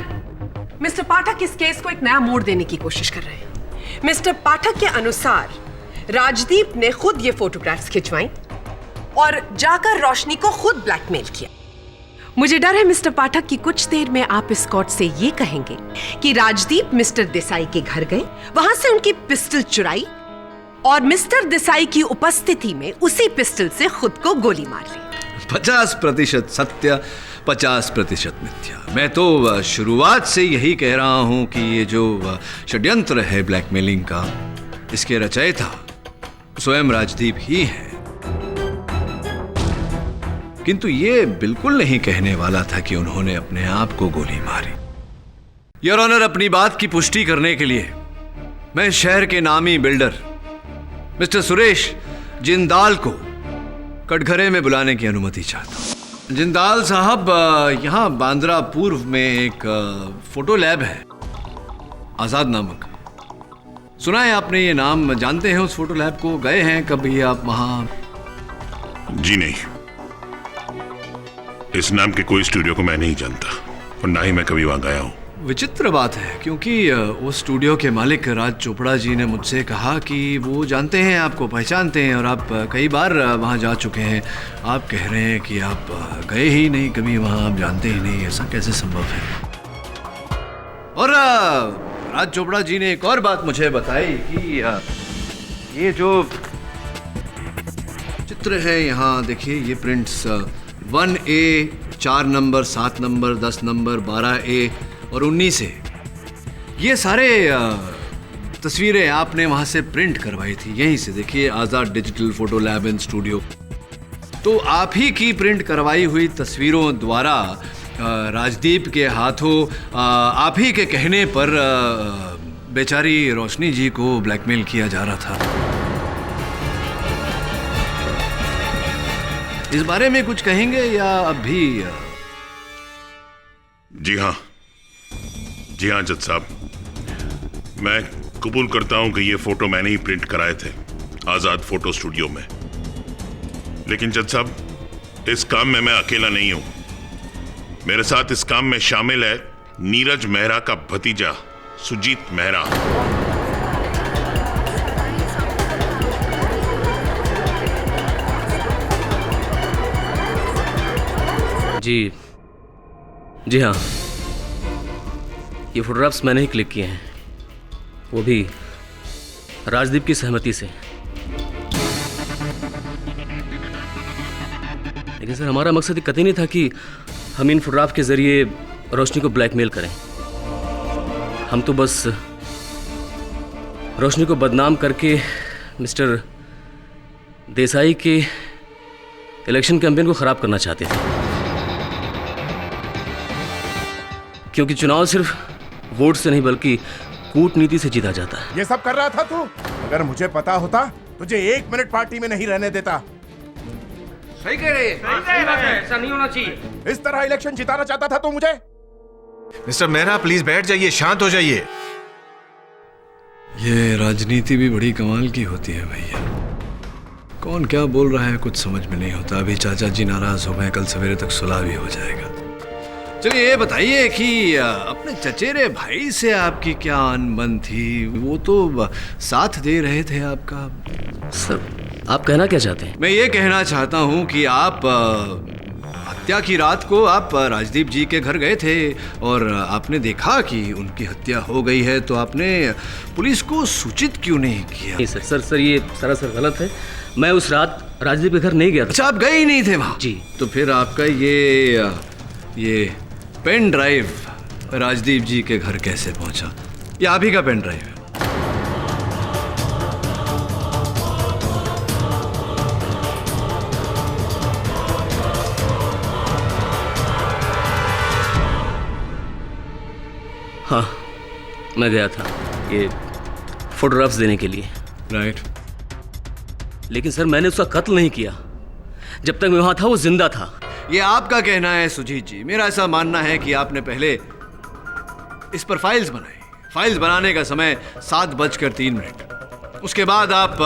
I: मिस्टर पाठक इस केस को एक नया मोड़ देने की कोशिश कर रहे हैं। मिस्टर पाठक के अनुसार राजदीप ने खुद ये फोटोग्राफ्स खिंचवाई और जाकर रोशनी को खुद ब्लैकमेल किया। मुझे डर है मिस्टर पाठक कि कुछ देर में आप इस कोर्ट से ये कहेंगे कि राजदीप मिस्टर देसाई के घर गए, वहां से उनकी पिस्टल चुराई और मिस्टर देसाई की उपस्थिति में उसी पिस्टल से खुद को गोली मार ली।
H: 50% सत्य, 50% मिथ्या। मैं तो शुरुआत से यही कह रहा हूं कि ये जो षड्यंत्र है ब्लैकमेलिंग का, इसके रचयिता स्वयं राजदीप ही है। किंतु ये बिल्कुल नहीं कहने वाला था कि उन्होंने अपने आप को गोली मारी। योर ऑनर, अपनी बात की पुष्टि करने के लिए मैं शहर के नामी बिल्डर मिस्टर सुरेश जिंदाल को कटघरे में बुलाने की अनुमति चाहता हूं। जिंदाल साहब, यहाँ बांद्रा पूर्व में एक फोटो लैब है, आजाद नामक। सुना है आपने ये नाम? जानते हैं उस फोटो लैब को? गए हैं कभी आप वहां?
F: जी नहीं, इस नाम के कोई स्टूडियो को मैं नहीं जानता और ना ही मैं कभी वहां गया हूं।
H: विचित्र बात है, क्योंकि उस स्टूडियो के मालिक राज चोपड़ा जी ने मुझसे कहा कि वो जानते हैं, आपको पहचानते हैं और आप कई बार वहाँ जा चुके हैं। आप कह रहे हैं कि आप गए ही नहीं कभी वहाँ, आप जानते ही नहीं, ऐसा कैसे संभव है? और राज चोपड़ा जी ने एक और बात मुझे बताई कि ये जो चित्र है यहाँ देखिए, ये prints 1A, 4 number, 7 number, 10 number, 12A और 19A, ये सारे तस्वीरें आपने वहां से प्रिंट करवाई थी, यहीं से। देखिए, Azad digital photo lab and studio. तो आप ही की प्रिंट करवाई हुई तस्वीरों द्वारा राजदीप के हाथों आप ही के कहने पर बेचारी रोशनी जी को ब्लैकमेल किया जा रहा था। इस बारे में कुछ कहेंगे या अब भी?
F: जी हाँ जज साहब, मैं कबूल करता हूं कि ये फोटो मैंने ही प्रिंट कराए थे आजाद फोटो स्टूडियो में। लेकिन जज साहब, इस काम में मैं अकेला नहीं हूं। मेरे साथ इस काम में शामिल है नीरज मेहरा का भतीजा सुजीत मेहरा।
M: जी हाँ, ये फोटोग्राफ्स मैंने ही क्लिक किए हैं, वो भी राजदीप की सहमति से। लेकिन सर, हमारा मकसद कतई नहीं था कि हम इन फोटोग्राफ के जरिए रोशनी को ब्लैकमेल करें। हम तो बस रोशनी को बदनाम करके मिस्टर देसाई के इलेक्शन कैंपेन को खराब करना चाहते थे, क्योंकि चुनाव सिर्फ वोट से नहीं बल्कि कूटनीति से जीता जाता है।
N: ये सब कर रहा था तू? अगर मुझे पता होता तुझे 1 मिनट पार्टी में नहीं रहने देता।
E: सही कह रहे हैं।
A: ऐसा नहीं होना चाहिए।
N: इस तरह इलेक्शन जिताना चाहता था तू मुझे?
B: मिस्टर मेहरा प्लीज बैठ जाइए, शांत हो जाइए।
H: ये राजनीति भी बड़ी कमाल की होती है भैया। कौन क्या बोल रहा है कुछ समझ में नहीं होता। अभी चाचा जी नाराज हो गए, कल सवेरे तक सुलह भी हो जाएगा। चलिए ये बताइए कि अपने चचेरे भाई से आपकी क्या अनबन थी? वो तो साथ दे रहे थे आपका।
M: सर आप कहना क्या चाहते हैं?
H: मैं ये कहना चाहता हूँ कि आप हत्या की रात को आप राजदीप जी के घर गए थे और आपने देखा कि उनकी हत्या हो गई है, तो आपने पुलिस को सूचित क्यों नहीं किया?
M: नहीं सर ये सरासर गलत है। मैं उस रात राजदीप के घर नहीं गया था।
H: अच्छा, आप गए ही नहीं थे वहाँ?
M: जी।
H: तो फिर आपका ये पेन ड्राइव राजदीप जी के घर कैसे पहुंचा? ये आप ही का पेन ड्राइव है?
M: हाँ, मैं गया था ये फोटोग्राफ्स देने के लिए।
H: राइट।
M: लेकिन सर मैंने उसका कत्ल नहीं किया। जब तक मैं वहां था वो जिंदा था।
H: ये आपका कहना है सुजीत जी। मेरा ऐसा मानना है कि आपने पहले इस पर फाइल्स बनाई। फाइल्स बनाने का समय 7:03। उसके बाद आप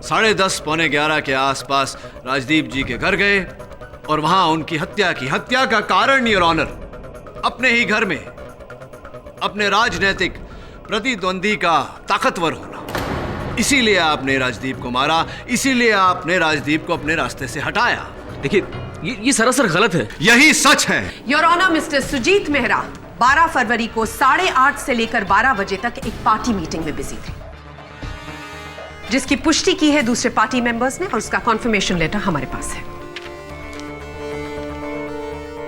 H: 10:30 पौने 11 के आसपास राजदीप जी के घर गए और वहां उनकी हत्या की। हत्या का कारण योर ऑनर अपने ही घर में अपने राजनीतिक प्रतिद्वंदी का ताकतवर होना। इसीलिए आपने राजदीप को मारा, इसीलिए आपने राजदीप को अपने रास्ते से हटाया।
M: देखिए ये सरासर गलत है।
H: यही सच है।
I: Your honour, mister Sujeet Mehra 12 फरवरी को 8:30 से लेकर 12 बजे तक एक पार्टी मीटिंग में बिजी थे, जिसकी पुष्टि की है दूसरे पार्टी मेंबर्स ने और उसका कॉन्फर्मेशन लेटर हमारे पास है।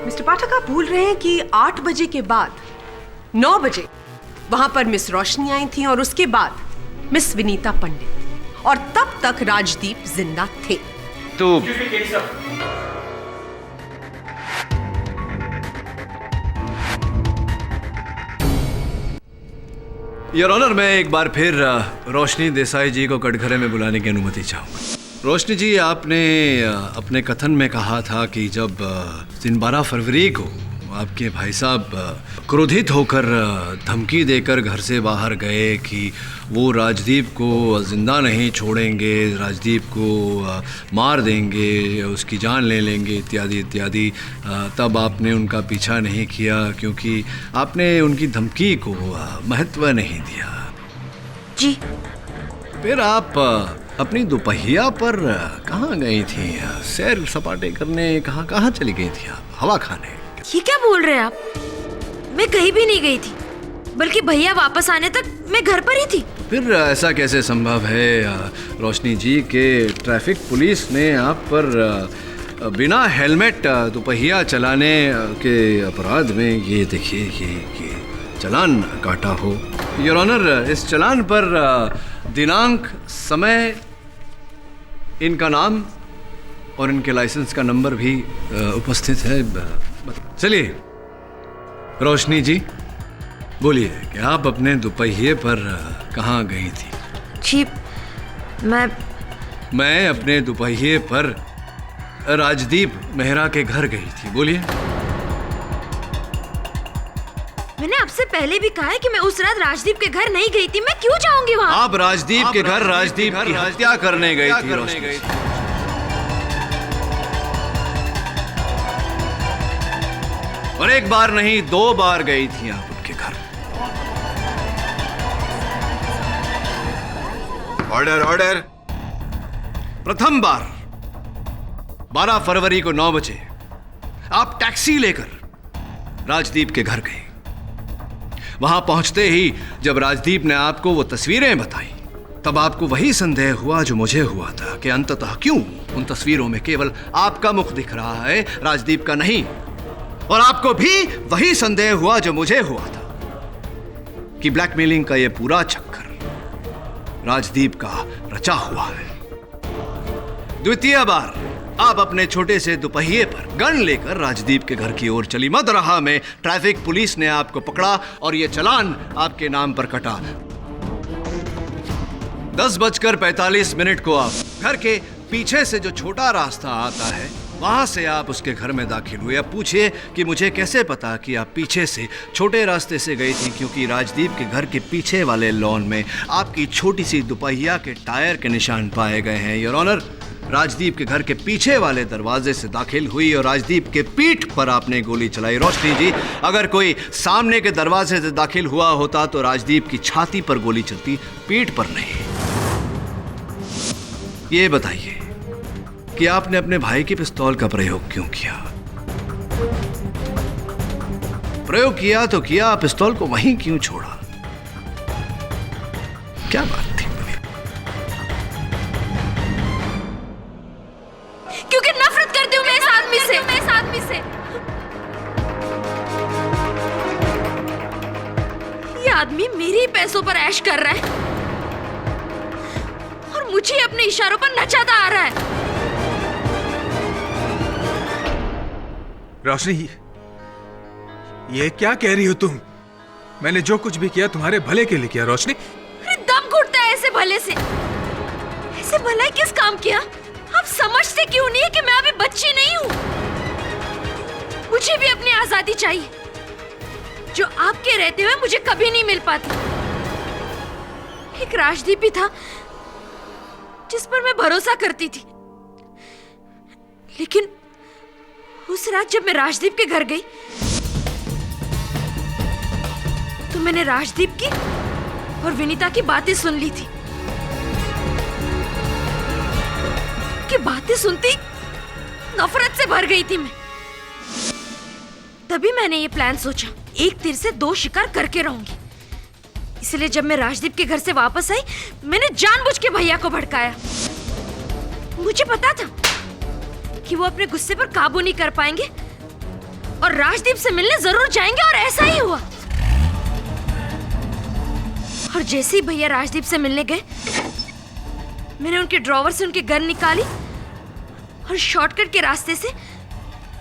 I: मिस्टर पाठक, आप भूल रहे हैं कि 8 बजे के बाद 9 बजे वहां पर मिस रोशनी आई थी और उसके बाद मिस विनीता पंडित, और तब तक राजदीप जिंदा थे।
H: तो योर ऑनर, मैं एक बार फिर रोशनी देसाई जी को कटघरे में बुलाने की अनुमति चाहूंगा। रोशनी जी, आपने अपने कथन में कहा था कि जब दिन 12 फरवरी को आपके भाई साहब क्रोधित होकर धमकी देकर घर से बाहर गए कि वो राजदीप को जिंदा नहीं छोड़ेंगे, राजदीप को मार देंगे, उसकी जान ले लेंगे इत्यादि इत्यादि, तब आपने उनका पीछा नहीं किया क्योंकि आपने उनकी धमकी को महत्व नहीं दिया।
D: जी।
H: फिर आप अपनी दोपहिया पर कहाँ गई थी? सैर सपाटे करने कहाँ चली गई थी आप? हवा खाने?
D: ये क्या बोल रहे हैं आप? मैं कहीं भी नहीं गई थी, बल्कि भैया वापस आने तक मैं घर पर ही थी।
H: फिर ऐसा कैसे संभव है रोशनी जी के ट्रैफिक पुलिस ने आप पर बिना हेलमेट दोपहिया चलाने के अपराध में ये देखिए ये चालान काटा हो? योर ऑनर, इस चालान पर दिनांक, समय, इनका नाम और इनके लाइसेंस का नंबर भी उपस्थित है। चलिए रोशनी जी, बोलिए कि आप अपने दोपहिए पर कहाँ गई थी?
D: जी,
H: मैं अपने दोपहिए पर राजदीप मेहरा के घर गई थी। बोलिए।
D: मैंने आपसे पहले भी कहा है कि मैं उस रात राजदीप के घर नहीं गई थी। मैं क्यों जाऊंगी वहाँ?
H: आप राजदीप के घर राजदीप की हत्या करने गई थी रोशनी। और एक बार नहीं 2 बार गई थी आप उनके घर।
B: Order order.
H: प्रथम बार 12 फरवरी को 9 बजे आप टैक्सी लेकर राजदीप के घर गए। वहां पहुंचते ही जब राजदीप ने आपको वो तस्वीरें बताई, तब आपको वही संदेह हुआ जो मुझे हुआ था कि अंततः क्यों उन तस्वीरों में केवल आपका मुख दिख रहा है, राजदीप का नहीं। और आपको भी वही संदेह हुआ जो मुझे हुआ था कि ब्लैकमेलिंग का यह पूरा चक्कर राजदीप का रचा हुआ है। द्वितीय बार आप अपने छोटे से दुपहिए पर गन लेकर राजदीप के घर की ओर चली। मदरहा में ट्रैफिक पुलिस ने आपको पकड़ा और यह चालान आपके नाम पर कटा। 10:45 को आप घर के पीछे से जो छोटा रास्ता आता है वहां से आप उसके घर में दाखिल हुए। अब पूछिए कि मुझे कैसे पता कि आप पीछे से छोटे रास्ते से गई थी, क्योंकि राजदीप के घर के पीछे वाले लॉन में आपकी छोटी सी दुपहिया के टायर के निशान पाए गए हैं। योर ऑनर, राजदीप के घर के पीछे वाले दरवाजे से दाखिल हुई और राजदीप के पीठ पर आपने गोली चलाई। रोशनी जी, अगर कोई सामने के दरवाजे से दाखिल हुआ होता तो राजदीप की छाती पर गोली चलती, पीठ पर नहीं। ये बताइए कि आपने अपने भाई के पिस्तौल का प्रयोग क्यों किया? प्रयोग किया तो किया, पिस्तौल को वहीं क्यों छोड़ा? क्या बात थी?
D: क्योंकि नफरत करती हूँ मैं इस आदमी से। ये आदमी मेरे ही पैसों पर ऐश कर रहा है और मुझे अपने इशारों पर नचाता आ रहा है।
G: रोशनी, ये क्या कह रही हो तुम? मैंने जो कुछ भी किया तुम्हारे भले के लिए किया रोशनी।
D: अरे दम घुटता है ऐसे भले से। ऐसे भला किस काम किया? आप समझते क्यों नहीं है कि मैं अभी बच्ची नहीं हूँ? मुझे भी अपनी आजादी चाहिए, जो आपके रहते हुए मुझे कभी नहीं मिल पाती। एक राजदीप भी था जिस पर मैं भरोसा करती थी, लेकिन उस रात जब मैं राजदीप के घर गई तो मैंने राजदीप की और विनीता की बातें सुन ली थी। कि बातें सुनती नफरत से भर गई थी मैं। तभी मैंने ये प्लान सोचा, एक तीर से दो शिकार करके रहूंगी। इसलिए जब मैं राजदीप के घर से वापस आई, मैंने जानबूझ के भैया को भड़काया। मुझे पता था कि वो अपने गुस्से पर काबू नहीं कर पाएंगे और राजदीप से मिलने जरूर जाएंगे, और ऐसा ही हुआ। और जैसे ही भैया राजदीप से मिलने गए, मैंने उनके ड्रॉवर से उनके गन निकाली और शॉर्टकट के रास्ते से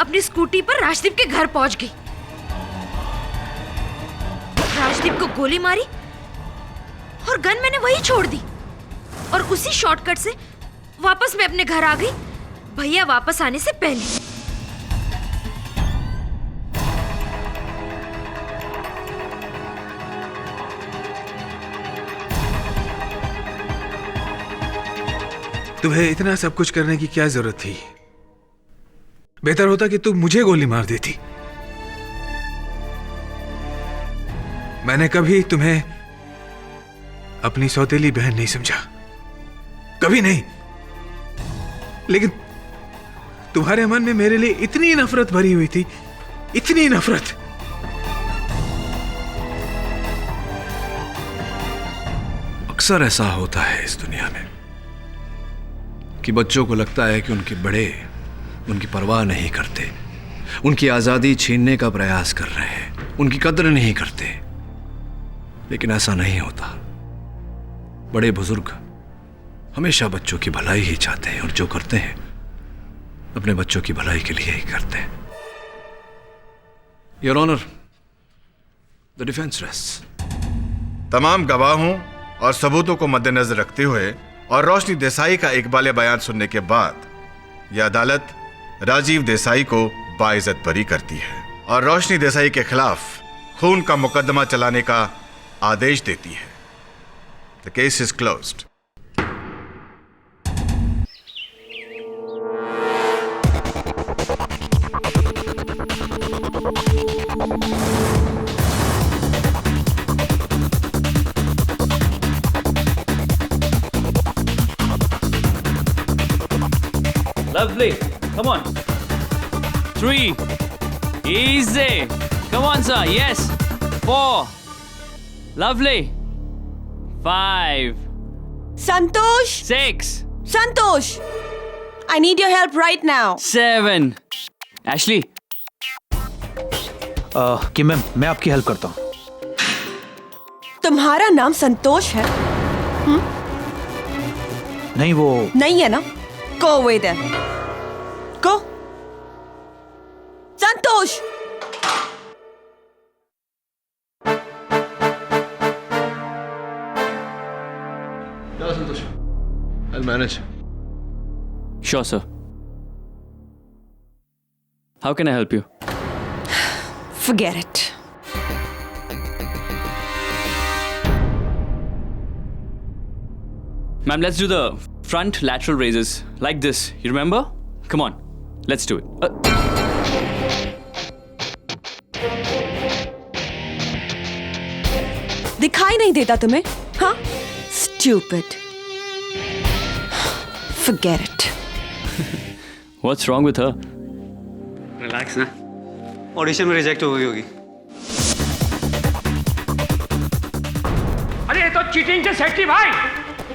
D: अपनी स्कूटी पर राजदीप के घर पहुंच गई। राजदीप को गोली मारी और गन मैंने वहीं छोड़ दी और उसी शॉर्टकट से वापस मैं अपने घर आ गई, भैया वापस आने से पहले।
G: तुम्हें इतना सब कुछ करने की क्या जरूरत थी? बेहतर होता कि तुम मुझे गोली मार देती। मैंने कभी तुम्हें अपनी सौतेली बहन नहीं समझा, कभी नहीं। लेकिन तुम्हारे मन में मेरे लिए इतनी नफरत भरी हुई थी, इतनी नफरत।
H: अक्सर ऐसा होता है इस दुनिया में कि बच्चों को लगता है कि उनके बड़े उनकी परवाह नहीं करते, उनकी आजादी छीनने का प्रयास कर रहे हैं, उनकी कद्र नहीं करते। लेकिन ऐसा नहीं होता। बड़े बुजुर्ग हमेशा बच्चों की भलाई ही चाहते हैं और जो करते हैं अपने बच्चों की भलाई के लिए ही करते हैं। Your honour, the defence rest.
B: तमाम गवाहों और सबूतों को मद्देनजर रखते हुए और रोशनी देसाई का इकबाल बयान सुनने के बाद यह अदालत राजीव देसाई को बाइज्जत बरी करती है और रोशनी देसाई के खिलाफ खून का मुकदमा चलाने का आदेश देती है। The case is closed.
A: Lovely. Come on. 3. Easy. Come on, sir. Yes. 4. Lovely. 5.
O: Santosh!
A: 6.
O: Santosh! I need your help right now.
A: 7. Ashley.
P: कि मैम मैं आपकी हेल्प करता हूँ।
O: तुम्हारा नाम संतोष है?
G: नहीं, वो
O: नहीं है ना? Go away then. Go. Santosh!
K: No, Santosh. I'll manage.
A: Sure, sir. How can I help you?
O: Forget it.
A: Ma'am, let's do the front lateral raises like this. You remember? Come on, let's do it.
O: दिखाई नहीं देता तुम्हें? हाँ? Stupid. Forget it.
A: What's wrong with her?
C: Relax ना, audition में reject हो गई होगी।
P: अरे ये तो चीटिंग से सेठी भाई।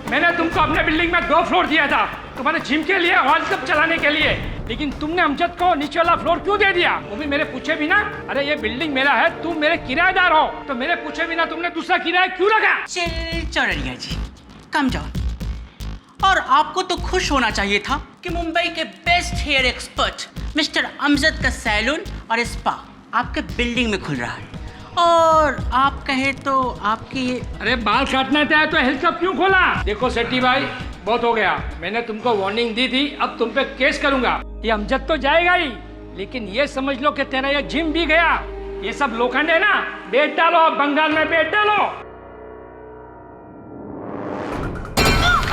P: मैंने तुमको अपने बिल्डिंग में 2 फ्लोर दिया था तुम्हारे जिम के लिए, हॉल सब चलाने के लिए, लेकिन तुमने अमजद को नीचे वाला फ्लोर क्यों दे दिया? वो भी मेरे पूछे बिना। अरे ये बिल्डिंग मेरा है, तुम मेरे किराएदार हो, तो मेरे पूछे बिना तुमने दूसरा किराया क्यों लगा?
Q: चिल चौरड़िया जी, कम जाओ। और आपको तो खुश होना चाहिए था कि मुंबई के best hair expert mister Amjad का सैलून और स्पा आपके बिल्डिंग में खुल रहा है, और आप कहे तो आपकी।
P: अरे बाल काटना था तो हेल्थ क्लब क्यों खोला? देखो सेठी भाई, बहुत हो गया। मैंने तुमको वार्निंग दी थी, अब तुम पे केस करूंगा। ये अमजद तो जाएगा ही, लेकिन ये समझ लो कि तेरा ये जिम भी गया। ये सब लोखंड है ना, बेच डालो, बंगाल में बेच डालो।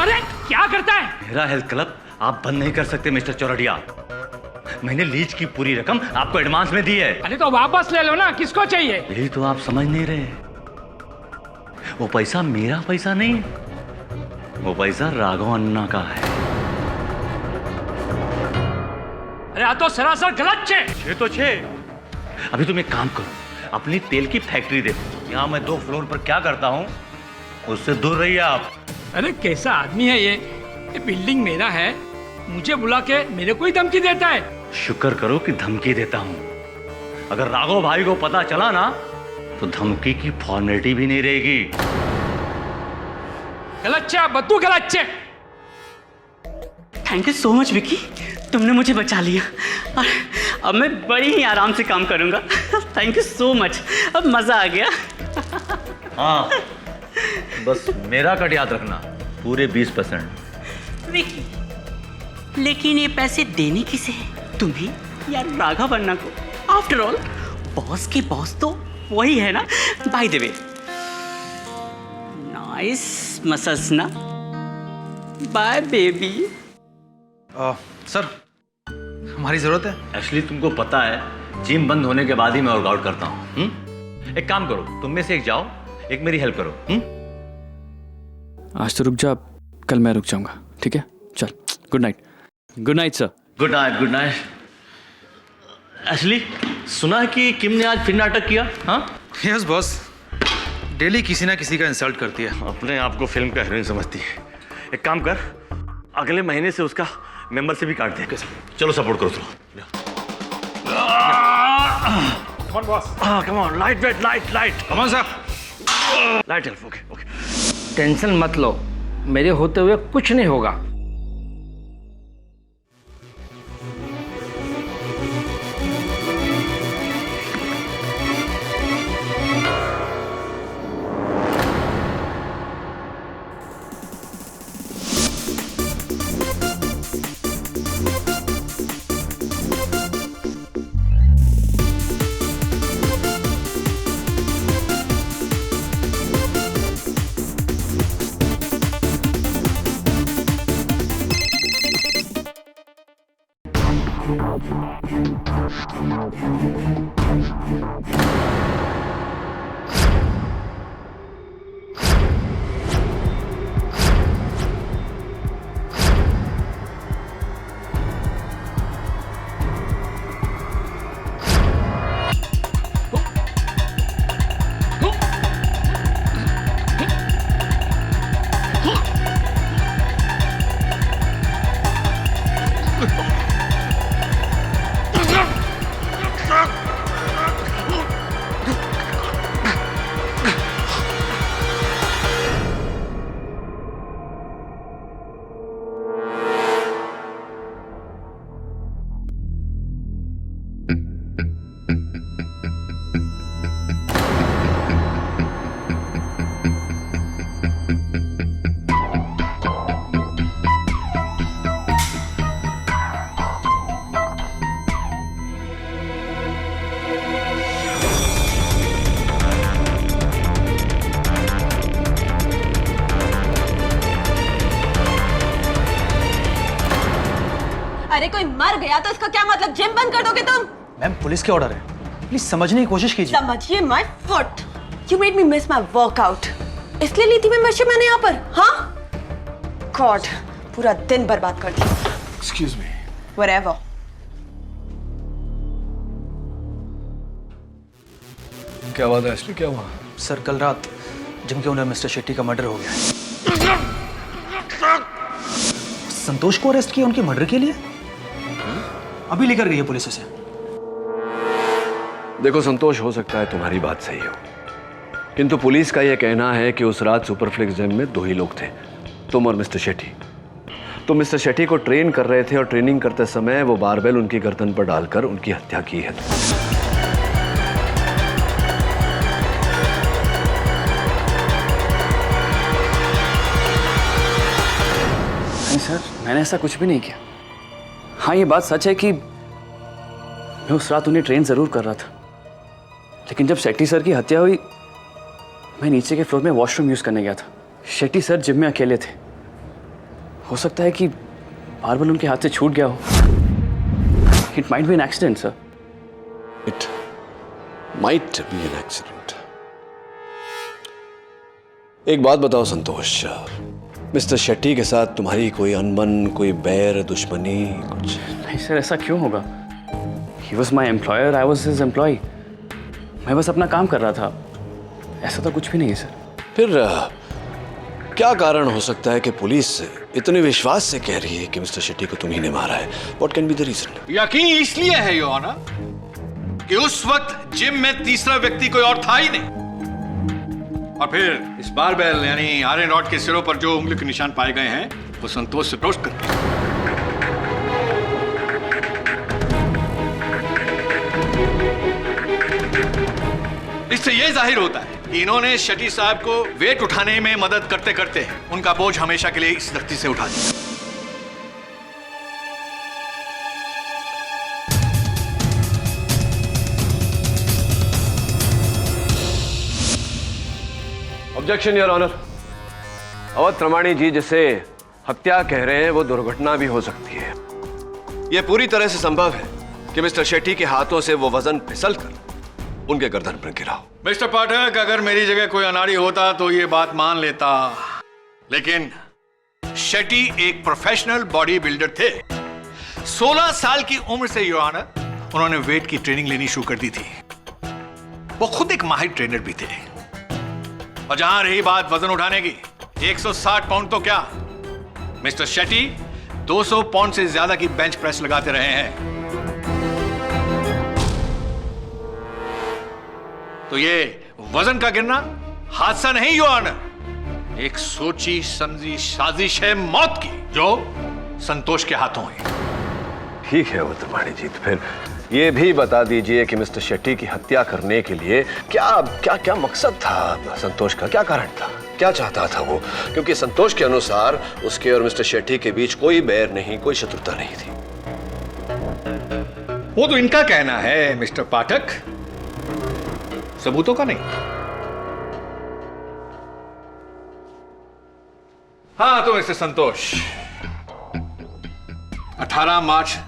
P: अरे क्या करता है?
R: मेरा हेल्थ क्लब आप बंद नहीं कर सकते मिस्टर चौरड़िया। मैंने लीज की पूरी रकम आपको एडवांस में दी है।
P: अरे तो वापस ले लो ना, किसको चाहिए?
R: यही तो आप समझ नहीं रहे। वो पैसा मेरा पैसा नहीं, वो पैसा राघव अन्ना का है।
P: अरे तो सरासर गलत छे।
R: छे तो छे। अभी तुम एक काम करो, अपनी तेल की फैक्ट्री देखो। यहाँ मैं 2 फ्लोर पर क्या करता हूँ, उससे दूर रहिए आप।
P: अरे कैसा आदमी है ये बिल्डिंग मेरा है, मुझे बुला के मेरे को ही धमकी देता है।
R: शुक्र करो कि धमकी देता हूँ। अगर राघव भाई को पता चला ना, तो धमकी की फॉर्मेलिटी भी नहीं रहेगी।
P: गलत छे, बद्दू गलत छे।
Q: Thank you so much Vicky, तुमने मुझे बचा लिया, और अब मैं बड़ी ही आराम से काम करूंगा। थैंक यू सो मच, अब मजा आ गया।
R: हाँ, बस मेरा कट याद रखना, पूरे 20%।
Q: विकी, लेकिन ये पैसे देने किसे हैं? तुम्हें या राघव अन्ना को? आफ्टर ऑल बॉस के बॉस तो वही है ना। By the way, nice massage ना। Bye baby.
G: सर, हमारी जरूरत है।
R: एक्चुअली तुमको पता है, जिम बंद होने के बाद ही मैं वर्कआउट करता हूँ। एक काम करो, तुम में से एक जाओ, एक मेरी हेल्प करो।
A: आज तो रुक जा, कल मैं रुक जाऊंगा, ठीक है? चल, good night. Good night sir.
R: Good night, good night. Actually सुना है कि किम ने आज फिर नाटक किया। हाँ
G: यस बॉस, डेली किसी ना किसी का इंसल्ट करती है।
R: अपने आप को फिल्म का हीरोइन समझती है। एक काम कर, अगले महीने से उसका मेंबरशिप भी काट दे। चलो सपोर्ट करो।
P: Come on, boss.
R: Come on, light weight, light.
G: Come on, sir.
R: Light help, okay.
P: Tension मत लो, मेरे होते हुए कुछ नहीं होगा।
O: अरे कोई मर गया तो इसका क्या मतलब? जिम बंद कर दोगे तुम?
S: मैम पुलिस के ऑर्डर है, प्लीज समझने की कोशिश कीजिए।
O: समझिए my foot, you made me miss my workout. इसलिए ली थी मेंबरशिप मैंने यहाँ पर। हाँ गॉड, पूरा दिन बर्बाद कर दिया।
H: Excuse me.
O: व्हाटएवर।
H: क्या बात है असली, क्या हुआ?
S: सर कल रात जिम के ओनर मिस्टर शेट्टी का मर्डर हो गया है। संतोष को अरेस्ट किया उनके मर्डर के लिए? अभी लेकर गई है पुलिस उसे।
H: देखो संतोष, हो सकता है तुम्हारी बात सही हो, किंतु पुलिस का यह कहना है कि उस रात सुपरफ्लिक्स जिम में 2 ही लोग थे, तुम और मिस्टर शेट्टी। तुम मिस्टर शेट्टी को ट्रेन कर रहे थे और ट्रेनिंग करते समय वो बारबेल उनकी गर्दन पर डालकर उनकी हत्या की है।
A: नहीं सर, मैंने ऐसा कुछ भी नहीं किया। हाँ, ये बात सच है कि मैं उस रात उन्हें ट्रेन जरूर कर रहा था, लेकिन जब शेट्टी सर की हत्या हुई मैं नीचे के फ्लोर में वॉशरूम यूज करने गया था। शेट्टी सर जिम में अकेले थे। हो सकता है कि बारबेल उनके हाथ से छूट गया हो। It might be an accident sir.
H: It might be an accident. एक बात बताओ संतोष, मिस्टर शेट्टी के साथ तुम्हारी कोई अनबन, कोई बैर, दुश्मनी कुछ?
A: नहीं सर, ऐसा क्यों होगा? He was my employer, I was his employee. मैं बस अपना काम कर रहा था, ऐसा तो कुछ भी नहीं है सर।
H: फिर क्या कारण हो सकता है कि पुलिस इतने विश्वास से कह रही है कि मिस्टर शेट्टी को तुम्ही ने मारा है? What can be the reason?
T: यकीन इसलिए है योर ऑनर कि उस वक्त जिम में तीसरा व्यक्ति कोई और था ही नहीं, और फिर इस बारबेल यानी आयरन रॉड के सिरों पर जो उंगली के निशान पाए गए हैं वो संतोष से रोस्ट करते हैं। इससे यह जाहिर होता है कि इन्होंने शेट्टी साहब को वेट उठाने में मदद करते करते उनका बोझ हमेशा के लिए इस धरती से उठा दिया।
H: Objection your honour. Awadh Pramani ji जिसे हत्या कह रहे हैं वो दुर्घटना भी हो सकती है। यह पूरी तरह से संभव है कि मिस्टर शेट्टी के हाथों से वो वजन फिसलकर उनके गर्दन पर गिरा हो।
T: मिस्टर पाठक, अगर मेरी जगह कोई अनाड़ी होता तो ये बात मान लेता, लेकिन शेट्टी एक प्रोफेशनल बॉडी बिल्डर थे। 16 साल की उम्र से योर ऑनर उन्होंने वेट की ट्रेनिंग लेनी शुरू कर दी थी। वो खुद एक माहिर ट्रेनर भी थे। और जहां रही बात वजन उठाने की, 160 पाउंड तो क्या, मिस्टर शेट्टी 200 पाउंड से ज्यादा की बेंच प्रेस लगाते रहे हैं। तो ये वजन का गिरना हादसा नहीं योर ऑनर, एक सोची समझी साजिश है मौत की जो संतोष के हाथों हुई।
H: ठीक है वो तुम्हारी जीत। फिर ये भी बता दीजिए कि मिस्टर शेट्टी की हत्या करने के लिए क्या क्या क्या मकसद था संतोष का? क्या कारण था? क्या चाहता था वो? क्योंकि संतोष के अनुसार उसके और मिस्टर शेट्टी के बीच कोई बैर नहीं, कोई शत्रुता नहीं थी।
T: वो तो इनका कहना है मिस्टर पाठक, सबूतों का नहीं। हाँ तो मिस्टर संतोष, 18 मार्च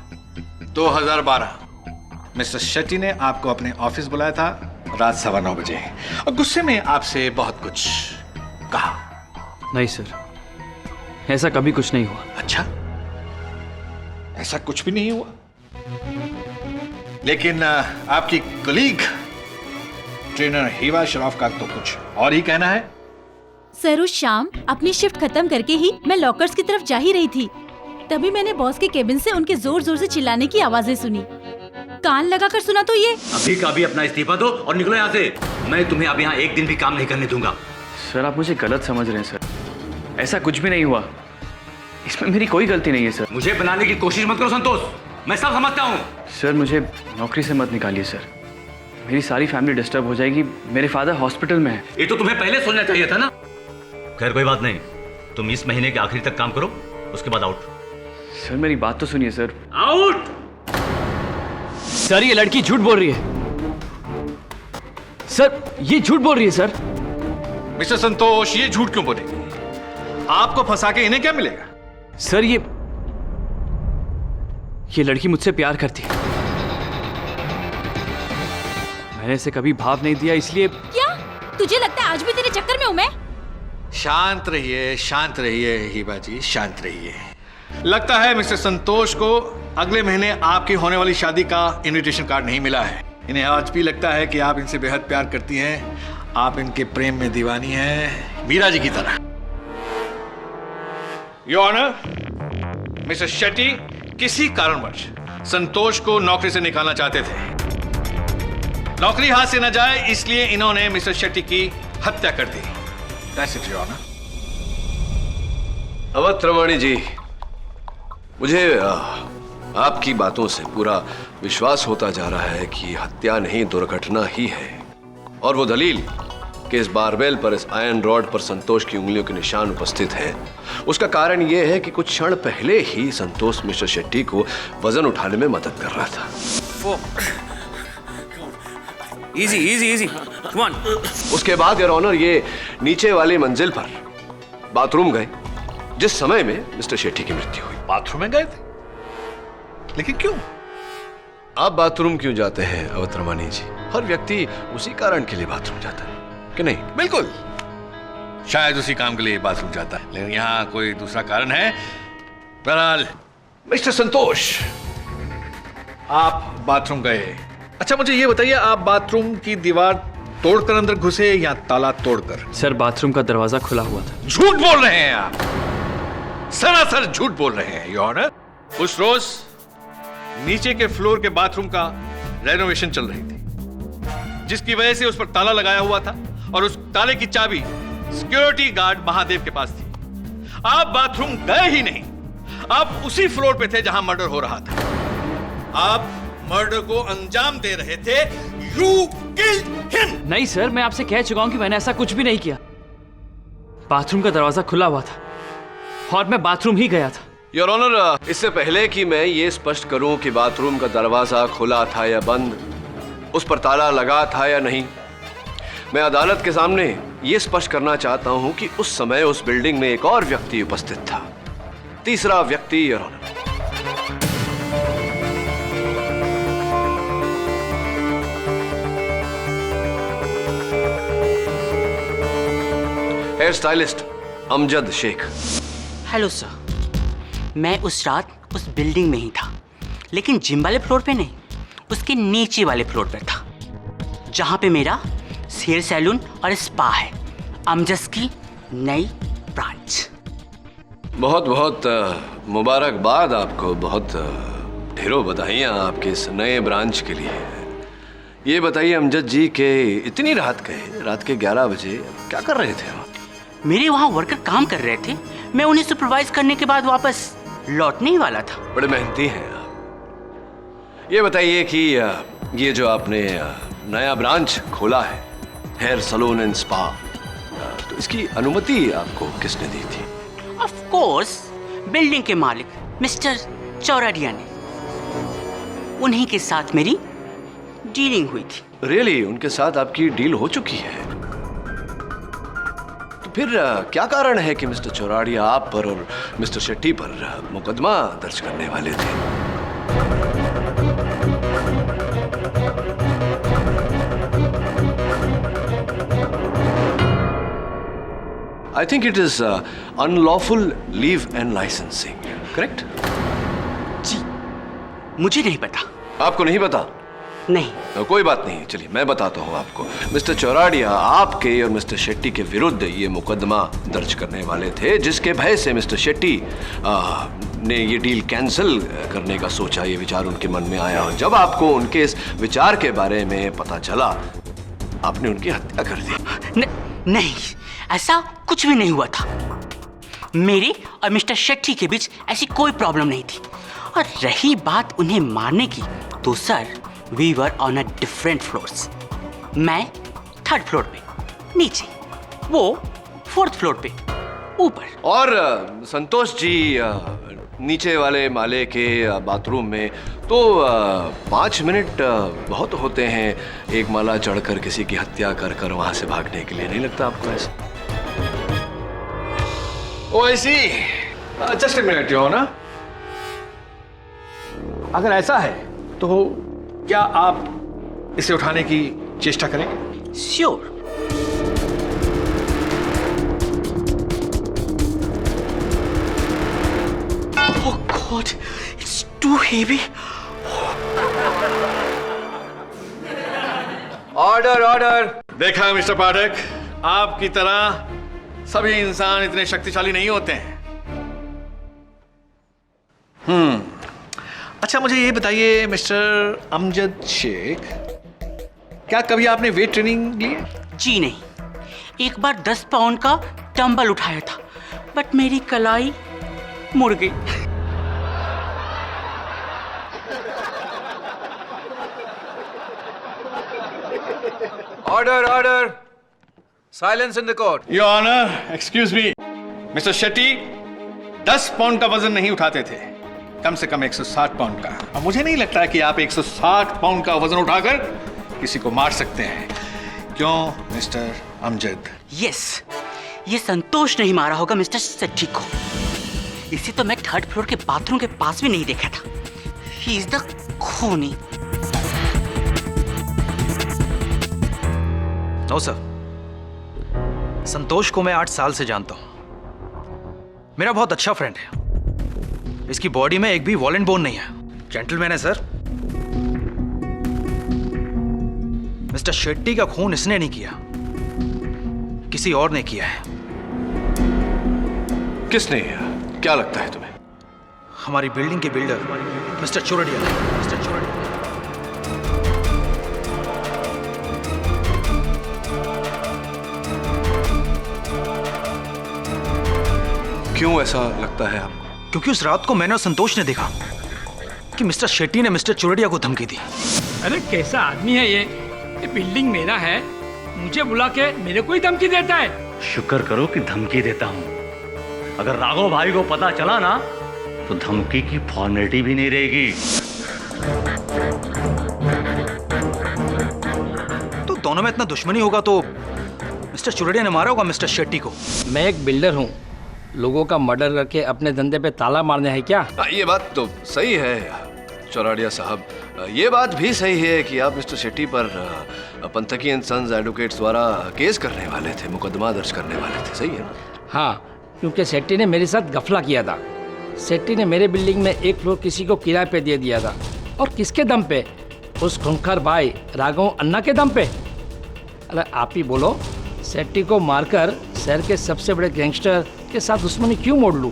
T: 2012 मिस्टर शेट्टी ने आपको अपने ऑफिस बुलाया था रात 9:15 बजे, और गुस्से में आपसे बहुत कुछ कहा।
A: नहीं सर, ऐसा कभी कुछ नहीं हुआ।
T: अच्छा, ऐसा कुछ भी नहीं हुआ? लेकिन आपकी कलीग ट्रेनर हिवा शराफ का तो कुछ और ही कहना है।
U: सर उस शाम अपनी शिफ्ट खत्म करके ही मैं लॉकर्स की तरफ जा ही रही थी, तभी मैंने बॉस के केबिन से उनके जोर जोर से चिल्लाने की आवाजें सुनी। कान लगाकर सुना तो ये
R: अभी का अभी अपना इस्तीफा दो और निकलो यहाँ से। मैं तुम्हें अब यहाँ एक दिन भी काम नहीं करने दूंगा।
A: सर आप मुझे गलत समझ रहे हैं सर, ऐसा कुछ भी नहीं हुआ, इसमें मेरी कोई गलती नहीं है सर।
R: मुझे बनाने की कोशिश मत करो संतोष, मैं सब समझता हूँ।
A: सर मुझे नौकरी से मत निकालिए सर, मेरी सारी फैमिली डिस्टर्ब हो जाएगी। मेरे फादर हॉस्पिटल में है।
R: ये तो तुम्हें पहले सोचना चाहिए था ना। खैर कोई बात नहीं, तुम इस महीने के आखिरी तक काम करो, उसके बाद आउट।
A: सर मेरी बात तो सुनिए सर।
R: आउट।
A: सर ये लड़की झूठ बोल रही है। सर ये झूठ बोल रही है सर।
T: मिस्टर संतोष, ये झूठ क्यों बोलेगी? आपको फंसा के इन्हें क्या मिलेगा?
A: सर ये लड़की मुझसे प्यार करती है। मैंने इसे कभी भाव नहीं दिया, इसलिए।
U: क्या तुझे लगता है आज भी तेरे चक्कर में हूं मैं?
T: शांत रहिए हिबा जी, शांत रहिए। लगता है मिस्टर संतोष को अगले महीने आपकी होने वाली शादी का इनविटेशन कार्ड नहीं मिला है। इन्हें आज भी लगता है कि आप इनसे बेहद प्यार करती हैं, आप इनके प्रेम में दीवानी हैं, मीरा जी की तरह। योर ऑनर, मिस्टर शेट्टी किसी कारणवश संतोष को नौकरी से निकालना चाहते थे। नौकरी हाथ से न जाए इसलिए इन्होंने मिस्टर शेट्टी की हत्या कर दी। That's it, Your Honor.
K: Awadh Ramani जी, मुझे आपकी बातों से पूरा विश्वास होता जा रहा है कि हत्या नहीं दुर्घटना ही है। और वो दलील कि इस बारबेल पर, इस आयरन रॉड पर संतोष की उंगलियों के निशान उपस्थित हैं, उसका कारण ये है कि कुछ क्षण पहले ही संतोष मिस्टर शेट्टी को वजन उठाने में मदद कर रहा था।
A: Easy come on.
K: उसके बाद योर ऑनर ये नीचे वाली मंजिल पर बाथरूम गए जिस समय में मिस्टर शेट्टी की मृत्यु हुई।
T: बाथरूम में गए थे? लेकिन क्यों?
K: आप बाथरूम क्यों जाते हैं अवध रमानी जी? हर व्यक्ति उसी कारण के लिए बाथरूम जाता है कि नहीं?
T: बिल्कुल, शायद उसी काम के लिए बाथरूम जाता है, लेकिन यहाँ कोई दूसरा कारण है। बहरहाल मिस्टर संतोष, आप बाथरूम गए। अच्छा मुझे ये बताइए, आप बाथरूम की दीवार तोड़कर अंदर घुसे या ताला तोड़कर?
A: सर, बाथरूम का दरवाजा खुला हुआ था।
T: झूठ बोल रहे हैं आप, सरासर झूठ बोल रहे हैं योर ऑनर। उस रोज नीचे के फ्लोर के बाथरूम का रेनोवेशन चल रही थी, जिसकी वजह से उस पर ताला लगाया हुआ था और उस ताले की चाबी सिक्योरिटी गार्ड महादेव के पास थी। आप बाथरूम गए ही नहीं, आप उसी फ्लोर पे थे जहां मर्डर हो रहा था। आप मर्डर को अंजाम दे रहे थे। You killed him!
A: नहीं सर, मैं आपसे कह चुका हूं कि मैंने ऐसा कुछ भी नहीं किया। बाथरूम का दरवाजा खुला हुआ था और मैं बाथरूम ही गया था।
K: योर ऑनर, इससे पहले कि मैं ये स्पष्ट करूं कि बाथरूम का दरवाजा खुला था या बंद, उस पर ताला लगा था या नहीं, मैं अदालत के सामने ये स्पष्ट करना चाहता हूं कि उस समय उस बिल्डिंग में एक और व्यक्ति उपस्थित था। तीसरा व्यक्ति your honour. Hair stylist Amjad Shaikh.
Q: Hello sir, मैं उस रात उस बिल्डिंग में ही था, लेकिन जिम वाले फ्लोर पे नहीं, उसके नीचे वाले फ्लोर पे था, जहां पे मेरा हेयर सैलून और स्पा है, अमजद की नई ब्रांच।
K: बहुत बहुत मुबारकबाद आपको, बहुत ढेरों बधाइयाँ आपके इस नए ब्रांच के लिए। ये बताइए अमजद जी के इतनी रात गए, रात के 11 बजे क्या कर रहे थे?
Q: मेरे वहाँ वर्कर काम कर रहे थे, मैं उन्हें सुपरवाइज करने के बाद वापस लौटने ही वाला था।
K: बड़े मेहनती हैं आप। ये बताइए कि ये जो आपने नया ब्रांच खोला है, हेयर सलून एंड स्पा, तो इसकी अनुमति आपको किसने दी थी?
Q: ऑफ कोर्स बिल्डिंग के मालिक मिस्टर चौराडिया ने। उन्हीं के साथ मेरी डीलिंग हुई थी।
K: रियली? उनके साथ आपकी डील हो चुकी है? फिर क्या कारण है कि मिस्टर चौराडिया आप पर और मिस्टर शेट्टी पर मुकदमा दर्ज करने वाले थे? I think it is unlawful leave and licensing, correct?
Q: जी, मुझे नहीं पता।
K: आपको नहीं पता?
Q: नहीं।
K: कोई बात नहीं, चलिए मैं बताता हूँ आपको। मिस्टर चौराडिया आपके और मिस्टर शेट्टी के विरुद्ध ये मुकदमा दर्ज करने वाले थे, जिसके भय से मिस्टर शेट्टी ने ये डील कैंसिल करने का सोचा। ये विचार उनके मन में आया और जब आपको उनके इस विचार के बारे में पता चला, आपने उनकी हत्या कर दी।
Q: नहीं, ऐसा कुछ भी नहीं हुआ था। मेरे और मिस्टर शेट्टी के बीच ऐसी कोई प्रॉब्लम नहीं थी। और रही बात उन्हें मारने की, तो sir we were on a different floors. मैं 3rd फ्लोर पे नीचे, वो 4th फ्लोर पे ऊपर।
K: और संतोष जी नीचे वाले माले के बाथरूम में। तो 5 मिनट बहुत होते हैं एक माला चढ़कर किसी की हत्या कर कर वहां से भागने के लिए, नहीं लगता आपको ऐसा?
T: Oh I see, just a minute your honour. अगर ऐसा है तो क्या आप इसे उठाने की चेष्टा करेंगे?
Q: Sure. Oh God, it's too heavy.
T: Order order. देखा मिस्टर पाठक, आपकी तरह सभी इंसान इतने शक्तिशाली नहीं होते हैं। अच्छा मुझे ये बताइए मिस्टर अमजद शेख, क्या कभी आपने वेट ट्रेनिंग ली है?
Q: जी नहीं, एक बार 10 पाउंड का डंबल उठाया था, बट मेरी कलाई मुड़ गई।
K: Order order, silence in the court.
T: Your honour, excuse me, mister Shetty 10 pound का वजन नहीं उठाते थे, कम से कम 160 पाउंड का। और मुझे नहीं लगता कि आप 160 पाउंड का वजन उठाकर किसी को मार सकते हैं, क्यों मिस्टर अमजद?
Q: यस, ये संतोष नहीं मारा होगा मिस्टर सेट्टी को। इसे तो मैं 3rd फ्लोर के बाथरूम के पास भी नहीं देखा था। ही इज द खूनी।
S: नो सर, संतोष को मैं 8 साल से जानता हूं, मेरा बहुत अच्छा फ्रेंड है। इसकी बॉडी में एक भी वॉलेंट बोन नहीं है, जेंटलमैन है सर। मिस्टर शेट्टी का खून इसने नहीं किया, किसी और ने किया है।
K: किसने? क्या लगता है तुम्हें?
S: हमारी बिल्डिंग के builder mister Chordia. Mister Chordia
K: क्यों ऐसा लगता है आपको?
S: क्योंकि उस रात को मैंने और संतोष ने देखा कि मिस्टर शेट्टी ने मिस्टर चोरडिया को धमकी दी।
P: अरे कैसा आदमी है ये बिल्डिंग मेरा है, मुझे बुला के मेरे को ही धमकी देता है।
R: शुक्र करो कि धमकी देता हूं। अगर राघव भाई को पता चला ना तो धमकी की फॉर्मेलिटी भी नहीं रहेगी।
S: तो दोनों में इतना दुश्मनी होगा तो मिस्टर चोरडिया ने मारा होगा मिस्टर शेट्टी को।
P: मैं एक बिल्डर हूँ, लोगों का मर्डर करके अपने धंधे पे ताला मारने है क्या?
K: ये बात तो सही है चौराडिया साहब, ये बात भी सही है कि आप मिस्टर शेट्टी पर पंथकी एंड सन्स एडवोकेट्स द्वारा केस करने वाले थे, मुकदमा दर्ज करने वाले थे, सही है ना?
P: हाँ, क्योंकि शेट्टी ने मेरे साथ गफला किया था। शेट्टी ने मेरे बिल्डिंग में 1 फ्लोर किसी को किराए पे दे दिया था। और किसके दम पे? उस खूंखार भाई राघव अन्ना के दम पे। अरे आप ही बोलो, शेट्टी को मारकर शहर के सबसे बड़े गैंगस्टर के साथ दुश्मनी क्यों मोड़ लूं?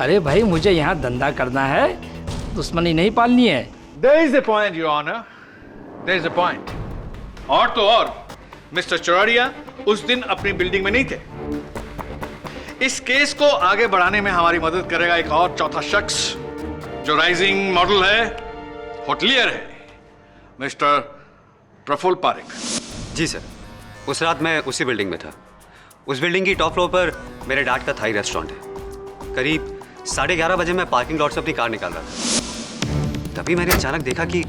P: अरे भाई मुझे यहाँ धंधा करना है, दुश्मनी नहीं पालनी है।
T: There is a point, Your Honor. There is a point. और तो और, मिस्टर चौराडिया उस दिन अपनी बिल्डिंग में नहीं थे। इस केस को आगे बढ़ाने में हमारी मदद करेगा एक और चौथा शख्स जो राइजिंग मॉडल है, होटलियर है, मिस्टर प्रफुल्ल पारेख।
C: जी सर, उस रात मैं उसी बिल्डिंग में था। उस बिल्डिंग की टॉप फ्लोर पर मेरे डैड का थाई रेस्टोरेंट है। करीब 11:30 बजे मैं पार्किंग लॉट से अपनी कार निकाल रहा था, तभी मैंने अचानक देखा कि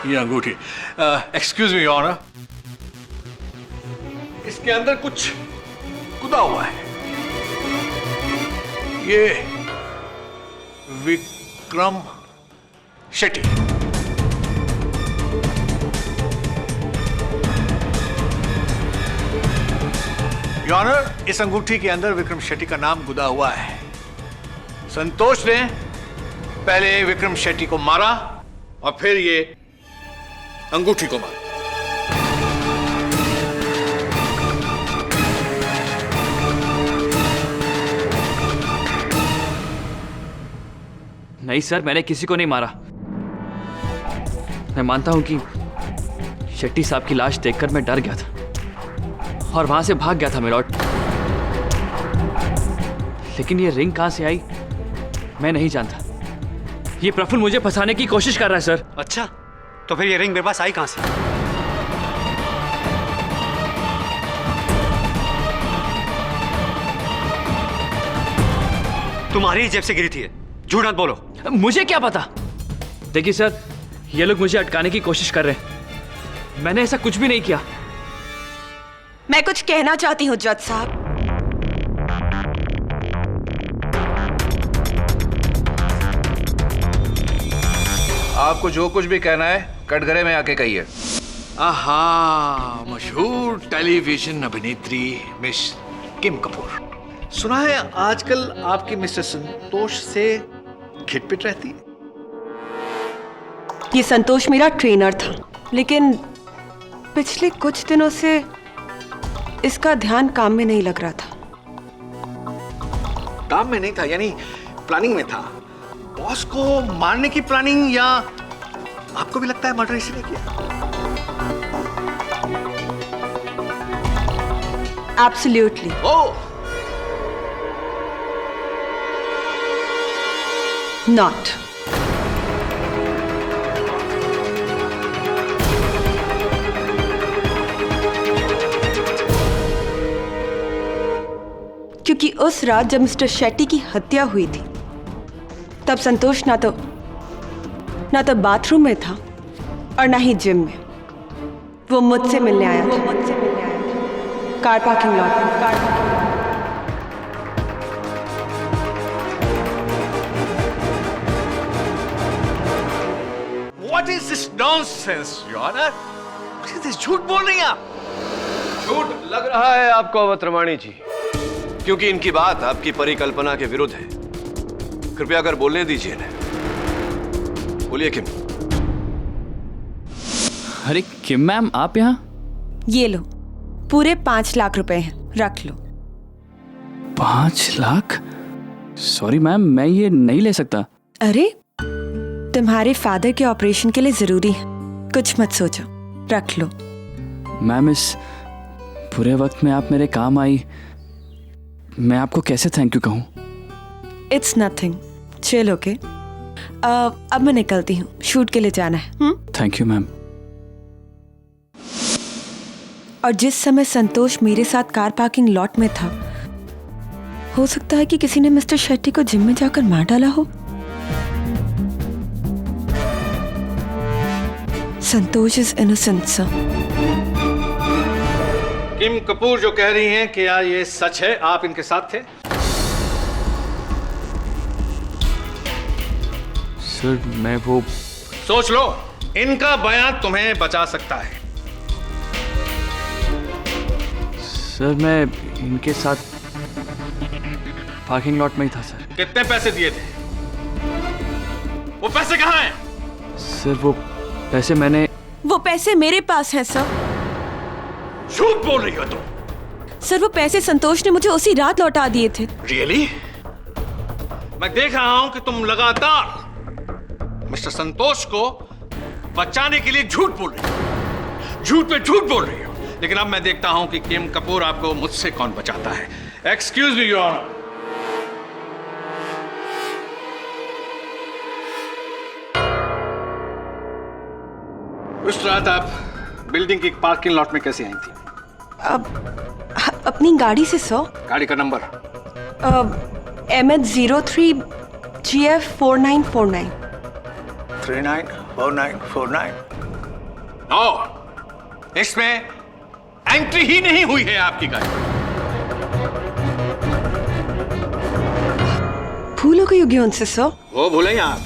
T: ये अंगूठी। एक्सक्यूज मी योर ऑनर, इसके अंदर कुछ खुदा हुआ है। ये विक्रम शेट्टी। योर ऑनर, इस अंगूठी के अंदर विक्रम शेट्टी का नाम गुदा हुआ है। संतोष ने पहले विक्रम शेट्टी को मारा और फिर ये अंगूठी को मारा।
A: नहीं सर, मैंने किसी को नहीं मारा। मैं मानता हूं कि शेट्टी साहब की लाश देखकर मैं डर गया था और वहां से भाग गया था मिलॉर्ड। लेकिन ये रिंग कहां से आई मैं नहीं जानता। ये प्रफुल्ल मुझे फंसाने की कोशिश कर रहा है सर।
C: अच्छा, तो फिर ये रिंग मेरे पास आई कहां से? तुम्हारी ही जेब से गिरी थी। झूठ मत बोलो।
A: मुझे क्या पता। देखिए सर, ये लोग मुझे अटकाने की कोशिश कर रहे हैं। मैंने ऐसा कुछ भी नहीं किया।
O: मैं कुछ कहना चाहती हूँ जज साहब।
S: आपको जो कुछ भी कहना है कटघरे में आके कहिए।
T: आहा, मशहूर टेलीविजन अभिनेत्री मिस किम कपूर। सुना है आजकल आपकी मिस्टर संतोष से खिटपिट रहती है।
O: ये संतोष मेरा ट्रेनर था, लेकिन पिछले कुछ दिनों से इसका ध्यान काम में नहीं लग रहा था।
T: काम में नहीं था यानी प्लानिंग में था। बॉस को मारने की प्लानिंग, या आपको भी लगता है मर्डर इसने किया?
O: एब्सोल्युटली।
T: Oh,
O: not. क्योंकि उस रात जब मिस्टर शेट्टी की हत्या हुई थी, तब संतोष ना तो बाथरूम में था और ना ही जिम में। वो मुझसे मिलने आया था कार पार्किंग लॉट में।
T: What is this nonsense, Your Honor? झूठ बोल रही हैं आप।
K: झूठ लग रहा है आपको अवतरमाणी जी, क्योंकि इनकी बात आपकी परिकल्पना के विरुद्ध है। कृपया कर बोलने दीजिए इन्हें। बोलिए किम।
A: अरे किम मैम, आप यहाँ?
O: ये लो, पूरे 5 लाख रुपए हैं, रख लो।
A: 5 लाख? सॉरी मैम, मैं ये नहीं ले सकता।
O: अरे, तुम्हारे फादर के ऑपरेशन के लिए जरूरी है, कुछ मत सोचो, रख लो।
A: मैम, इस बुरे वक्त में आप मेरे काम आई, मैं आपको कैसे थैंक यू कहूँ?
O: It's nothing, chill okay. अब मैं निकलती हूँ, शूट के लिए जाना है।
A: Thank you ma'am.
O: और जिस समय संतोष मेरे साथ कार पार्किंग लॉट में था, हो सकता है कि किसी ने मिस्टर शेट्टी को जिम में जाकर मार डाला हो। संतोष इज इनोसेंट सर।
T: किम कपूर जो कह रही हैं, क्या ये सच है? आप इनके साथ थे?
A: सर, मैं वो...
T: सोच लो, इनका बयान तुम्हें बचा सकता है।
A: सर, मैं इनके साथ पार्किंग लॉट में ही था सर।
T: कितने पैसे दिए थे? वो पैसे कहाँ हैं?
A: सर, वो पैसे मैंने...
O: वो पैसे मेरे पास हैं सर।
T: झूठ बोल रही हो तुम।
O: सर, वो पैसे संतोष ने मुझे उसी रात लौटा दिए थे।
T: रियली? मैं देख रहा हूं कि तुम लगातार मिस्टर संतोष को बचाने के लिए झूठ बोल रही हो, झूठ पे झूठ बोल रही हो। लेकिन अब मैं देखता हूं कि किम कपूर आपको मुझसे कौन बचाता है। Excuse me your honour. उस रात आप बिल्डिंग की पार्किंग लॉट में कैसे आई थी?
O: अपनी गाड़ी से सर।
T: गाड़ी का नंबर?
O: MH03 GF 4949।
T: 394949। नो, इसमें एंट्री ही नहीं हुई है आपकी गाड़ी।
O: भूल हो गई होगी उनसे सर।
T: वो भूलेंगे आप।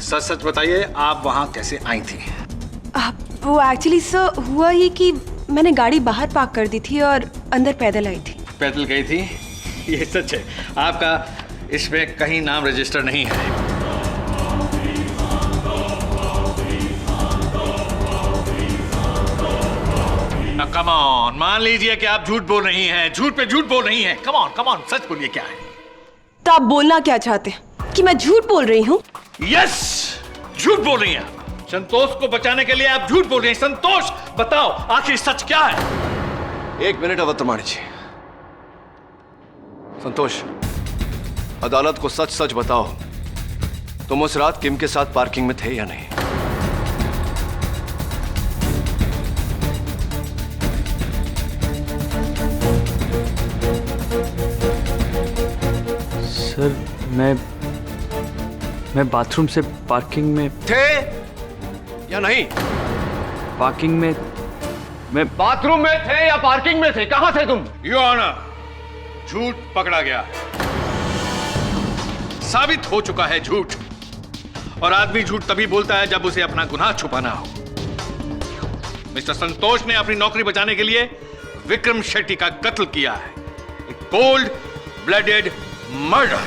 T: सच सच बताइए, आप वहां कैसे आई थी?
O: वो एक्चुअली सर हुआ ये कि मैंने गाड़ी बाहर पार्क कर दी थी और अंदर पैदल आई थी।
T: पैदल गई थी? ये सच है। आपका इसमें कहीं नाम रजिस्टर नहीं है। कम ऑन, मान लीजिए कि आप झूठ बोल रही हैं, झूठ पे झूठ बोल रही हैं। कम ऑन, सच बोलिए, क्या है?
O: तो आप बोलना क्या चाहते हैं कि मैं झूठ बोल रही हूँ?
T: यस, झूठ बोल रही हैं। संतोष को बचाने के लिए आप झूठ बोल रही हैं। संतोष, बताओ आखिर सच क्या है?
K: 1 मिनट अवतरमाणी जी। संतोष, अदालत को सच सच बताओ, तुम उस रात किम के साथ पार्किंग में थे या नहीं?
A: सर मैं बाथरूम से पार्किंग में
K: थे या नहीं?
A: पार्किंग में मैं
T: बाथरूम में थे या पार्किंग में थे? कहां थे तुम? योर ऑनर, झूठ पकड़ा गया है। साबित हो चुका है झूठ। और आदमी झूठ तभी बोलता है जब उसे अपना गुनाह छुपाना हो। मिस्टर संतोष ने अपनी नौकरी बचाने के लिए विक्रम शेट्टी का कत्ल किया है। एक कोल्ड ब्लडेड मर्डर।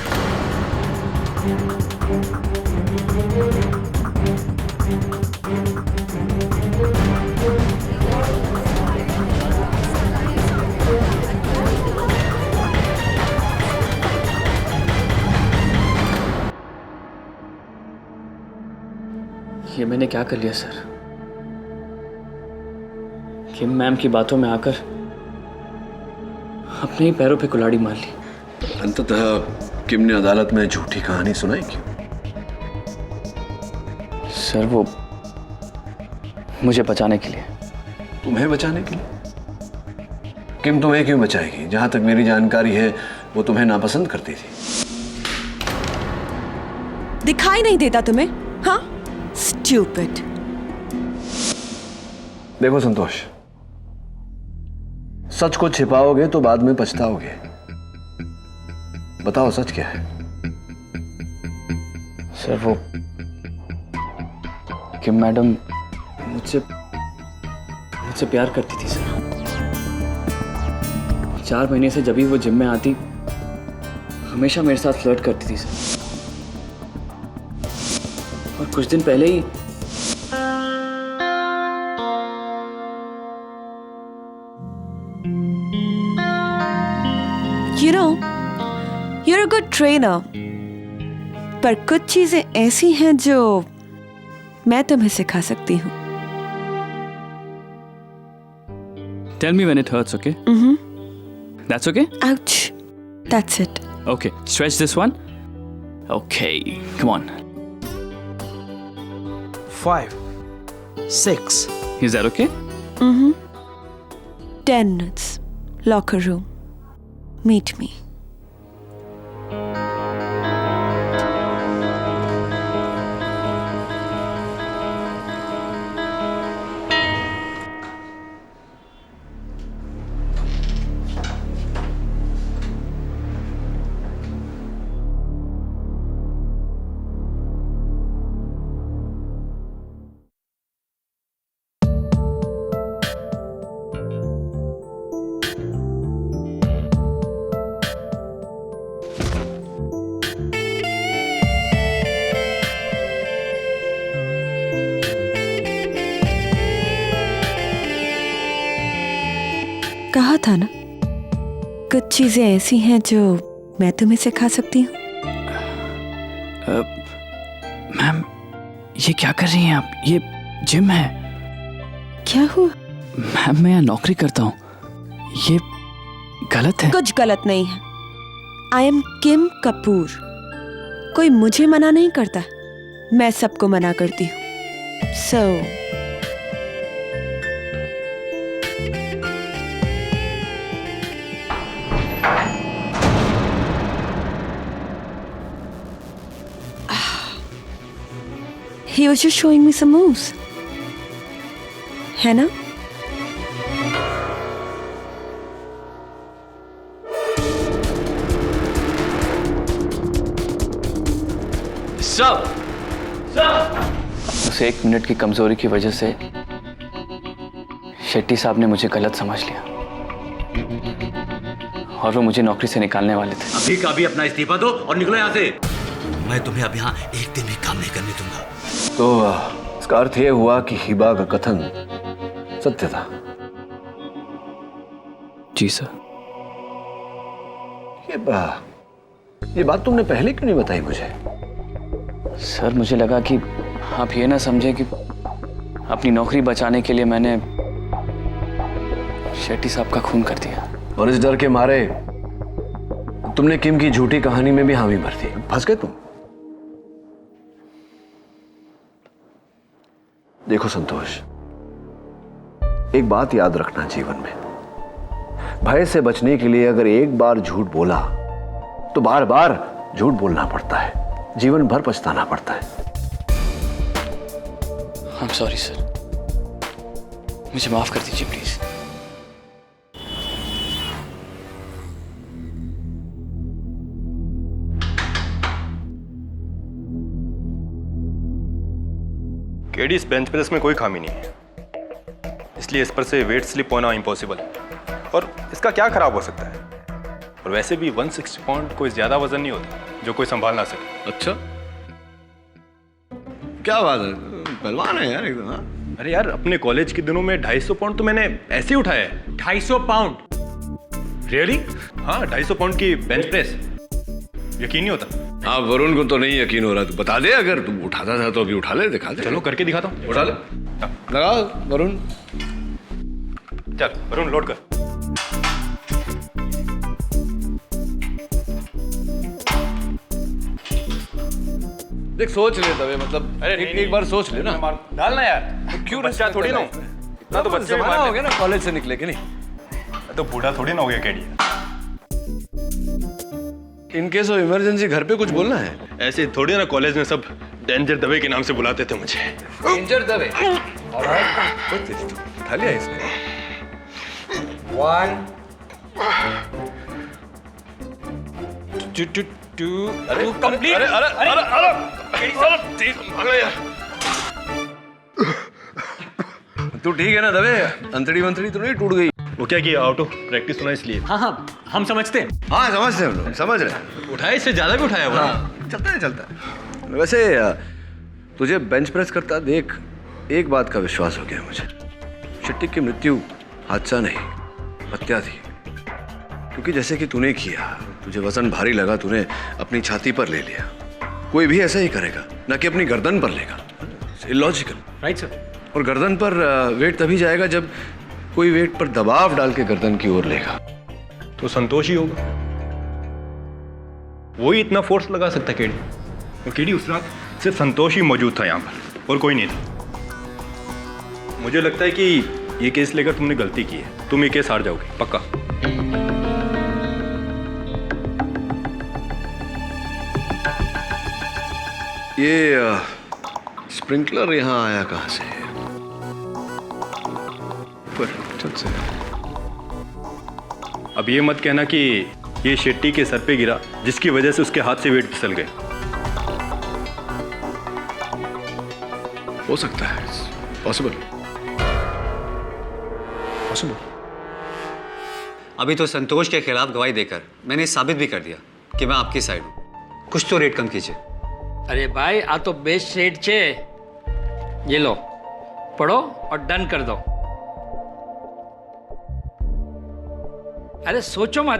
A: ये मैंने क्या कर लिया सर? किम मैम की बातों में आकर अपने ही पैरों पे कुल्हाड़ी मार ली।
K: अंततः किम ने अदालत में झूठी कहानी सुनाई क्यों?
A: सर वो मुझे बचाने के लिए।
K: तुम्हें बचाने के लिए? किम तुम्हें क्यों बचाएगी? जहां तक मेरी जानकारी है वो तुम्हें नापसंद करती थी।
O: दिखाई नहीं देता तुम्हें? हाँ, स्टूपिड।
K: देखो संतोष, सच को छिपाओगे तो बाद में पछताओगे। बताओ सच क्या है?
A: सर वो किम मैडम मुझसे प्यार करती थी सर। 4 महीने से जब भी वो जिम में आती हमेशा मेरे साथ फ्लर्ट करती थी सर। और कुछ दिन पहले ही
O: You know, you're a good trainer. पर कुछ चीजें ऐसी हैं जो मैं तुम्हें सिखा सकती हूँ।
A: Tell me when it hurts, okay? That's okay?
O: Ouch. That's it.
A: Okay, stretch this one. Okay, come on.
S: 5, 6.
A: Is that okay?
O: 10 minutes. Locker room. Meet me. कहा था ना, कुछ चीजें ऐसी हैं जो मैं तुम्हें सिखा सकती हूँ।
A: मैम, ये क्या कर रही हैं आप? ये जिम है।
O: क्या हुआ?
A: मैम, मैं यहाँ नौकरी करता हूँ। ये गलत है।
O: कुछ गलत नहीं है। आई एम किम कपूर। कोई मुझे मना नहीं करता, मैं सबको मना करती हूँ। सो he was just showing me some moves, है ना?
A: उस 1 मिनट की कमजोरी की वजह से शेट्टी साहब ने मुझे गलत समझ लिया और वो मुझे नौकरी से निकालने वाले थे।
R: अभी का अभी अपना इस्तीफा दो और निकलो यहाँ से। मैं तुम्हें अब यहाँ एक दिन भी काम नहीं करने दूंगा।
K: तो इसका अर्थ यह हुआ कि हिबा का कथन सत्य था।
A: जी सर।
K: ये बात तुमने पहले क्यों नहीं बताई मुझे?
A: सर, मुझे लगा कि आप ये ना समझे कि अपनी नौकरी बचाने के लिए मैंने शेट्टी साहब का खून कर दिया।
K: और इस डर के मारे तुमने किम की झूठी कहानी में भी हामी भर दी। फंस गए तुम। देखो संतोष, एक बात याद रखना जीवन में, भय से बचने के लिए अगर एक बार झूठ बोला तो बार बार झूठ बोलना पड़ता है, जीवन भर पछताना पड़ता है।
A: I'm sorry सर, मुझे माफ कर दीजिए प्लीज।
J: केडी, इस बेंच प्रेस में कोई खामी नहीं है, इसलिए इस पर से वेट स्लिप होना इम्पॉसिबल है। और इसका क्या खराब हो सकता है? और वैसे भी 160 पाउंड कोई ज्यादा वजन नहीं होता जो कोई संभाल ना सके।
K: अच्छा, क्या बात है, पहलवान है यार एकदम। हाँ?
J: अरे यार, अपने कॉलेज के दिनों में 250 पाउंड तो मैंने ऐसे ही उठाया है।
S: 250 पाउंड?
J: रियली? हाँ, 250 पाउंड की बेंच प्रेस, यकीन नहीं होता।
K: हाँ, वरुण को तो नहीं यकीन हो रहा, तू बता दे, अगर तू उठाता था तो अभी उठा ले, दिखा दे।
J: चलो करके दिखाता हूँ।
K: उठा ले, लगा वरुण।
J: चल वरुण, लोड कर।
K: देख, सोच ले तबे, मतलब एक बार सोच ले ना।
J: डालना यार,
K: तो क्यों
J: बच्चा थोड़ी ना हूँ।
K: इतना तो बच्चे हो गया ना कॉलेज से निकले कि नहीं?
J: तो बूढ़ा थोड़ी ना हो गया KD.
K: In case of emergency घर पे कुछ बोलना है?
J: ऐसे थोड़ी ना, कॉलेज में सब डेंजर दवे के नाम से बुलाते थे मुझे।
K: डेंजर दवे? उठा लिया इसने।
S: 1 2 कंप्लीट।
J: अरे अरे अरे अरे
K: तू ठीक है ना दवे? अंतड़ी वंतड़ी तो नहीं टूट गई?
J: वो क्या किया, आउट ऑफ प्रैक्टिस होना इसलिए।
S: हाँ हाँ, हम समझते हैं।
K: हाँ समझते हैं हम लोग, समझ रहे हैं।
J: उठाया, इससे ज्यादा भी उठाया वो।
K: हाँ, चलता है चलता है। वैसे तुझे बेंच प्रेस करता देख एक बात का विश्वास हो गया मुझे, शेट्टी की मृत्यु हादसा नहीं, हत्या थी। क्योंकि जैसे कि तूने किया, तुझे वजन भारी लगा, तूने अपनी छाती पर ले लिया। कोई भी ऐसा ही करेगा, ना कि अपनी गर्दन पर लेगा। इलॉजिकल।
S: Right sir.
K: और गर्दन पर वेट तभी जाएगा जब कोई वेट पर दबाव डाल के गर्दन की ओर लेगा।
J: तो संतोष ही होगा, वो ही इतना फोर्स लगा सकता केडी। और केडी, उस रात सिर्फ संतोष ही मौजूद था यहाँ पर और कोई नहीं था। मुझे लगता है कि ये केस लेकर तुमने गलती की है, तुम ये केस हार जाओगे पक्का।
K: ये स्प्रिंकलर यहाँ आया कहाँ से? से
J: अब ये मत कहना कि ये शेट्टी के सर पे गिरा जिसकी वजह से उसके हाथ से वेट फिसल गए।
K: हो सकता है, पॉसिबल।
C: अभी तो संतोष के खिलाफ गवाही देकर मैंने साबित भी कर दिया कि मैं आपकी साइड हूं। कुछ तो रेट कम कीजिए।
P: अरे भाई, आ तो बेस्ट रेट छे। ये लो, पढ़ो और डन कर दो। अरे सोचो मत,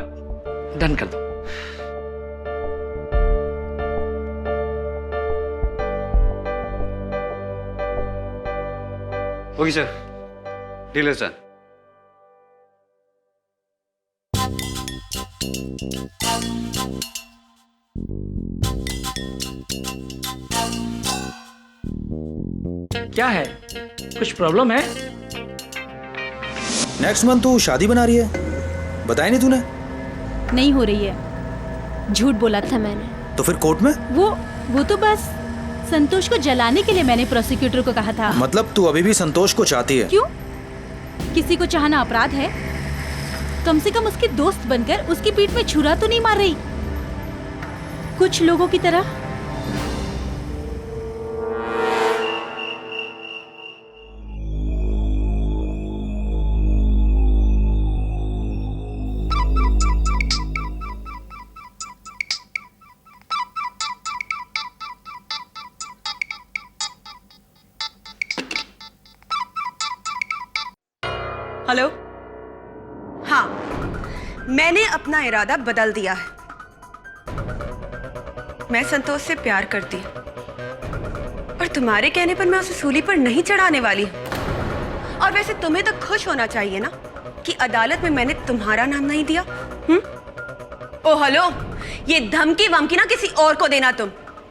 P: डन कर दो।
C: Okay sir, deal is done.
P: क्या है, कुछ प्रॉब्लम है?
S: नेक्स्ट मंथ तू शादी बना रही है, बताया नहीं तूने?
U: नहीं हो रही है, झूठ बोला था मैंने।
S: तो फिर कोर्ट में?
U: वो तो बस संतोष को जलाने के लिए मैंने प्रोसिक्यूटर को कहा था।
S: मतलब तू अभी भी संतोष को चाहती है?
U: क्यों? किसी को चाहना अपराध है? कम से कम उसकी दोस्त बनकर उसकी पीठ में छुरा तो नहीं मार रही, कुछ लोगों की तरह।
O: हेलो। हाँ, मैंने अपना इरादा बदल दिया है। मैं संतोष से प्यार करती हूँ और तुम्हारे कहने पर मैं उसे सूली पर नहीं चढ़ाने वाली हूँ। और वैसे तुम्हें तो खुश होना चाहिए ना कि अदालत में मैंने तुम्हारा नाम नहीं दिया। ओ हेलो, ये धमकी वमकी ना किसी और को देना तुम,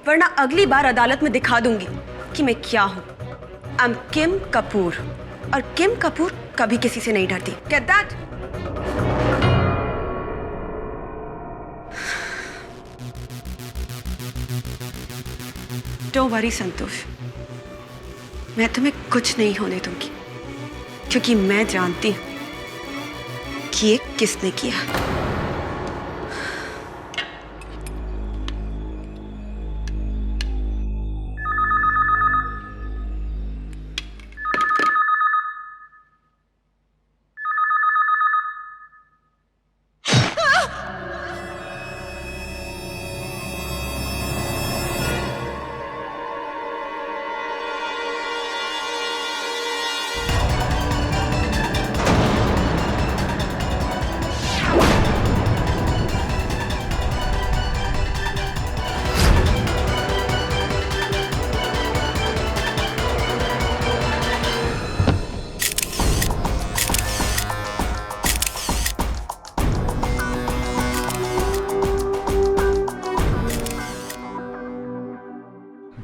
O: वरना अगली बार अदालत में दिखा दूंगी कि मैं क्या हूँ। आई एम किम कपूर और किम कपूर कभी किसी से नहीं डरती। Get that? डोंट वरी संतोष, मैं तुम्हें कुछ नहीं होने दूंगी, क्योंकि मैं जानती हूं कि ये किसने किया।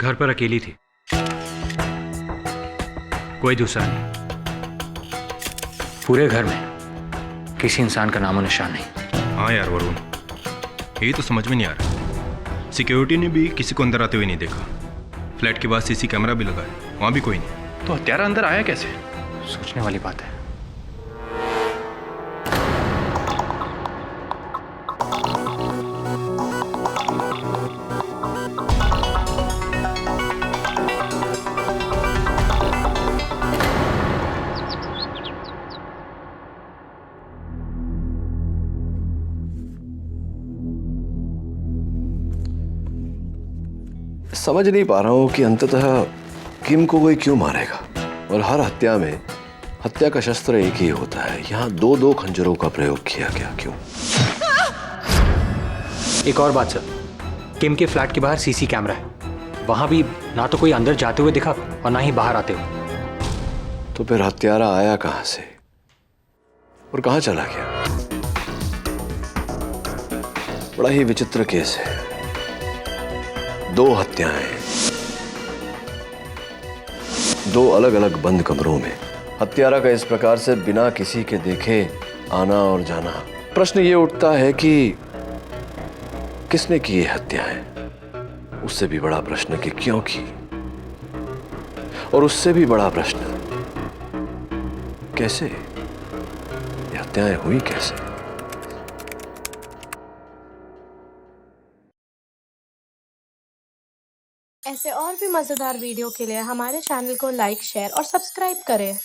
S: घर पर अकेली थी, कोई दूसरा नहीं। पूरे घर में किसी इंसान का नामो निशान नहीं।
J: हाँ यार वरुण, यही तो समझ में नहीं आ रहा। सिक्योरिटी ने भी किसी को अंदर आते हुए नहीं देखा। फ्लैट के बाद सीसी कैमरा भी लगा है, वहां भी कोई नहीं। तो हत्यारा अंदर आया कैसे?
S: सोचने वाली बात है।
K: समझ नहीं पा रहा हूं कि अंततः किम को कोई क्यों मारेगा, और हर हत्या में हत्या का शस्त्र एक ही होता है। यहां दो दो खंजरों का प्रयोग किया गया, क्यों?
S: एक और बात सर, किम के फ्लैट के बाहर सीसी कैमरा है, वहां भी ना तो कोई अंदर जाते हुए दिखा और ना ही बाहर आते हुए।
K: तो फिर हत्यारा आया कहां से और कहां चला गया? बड़ा ही विचित्र केस है। दो हत्याएं, दो अलग अलग बंद कमरों में। हत्यारा का इस प्रकार से बिना किसी के देखे आना और जाना। प्रश्न ये उठता है कि किसने की ये हत्याएं? उससे भी बड़ा प्रश्न कि क्यों की, और उससे भी बड़ा प्रश्न कैसे? ये हत्याएं हुई कैसे?
L: ऐसे और भी मज़ेदार वीडियो के लिए हमारे चैनल को लाइक, शेयर और सब्सक्राइब करें।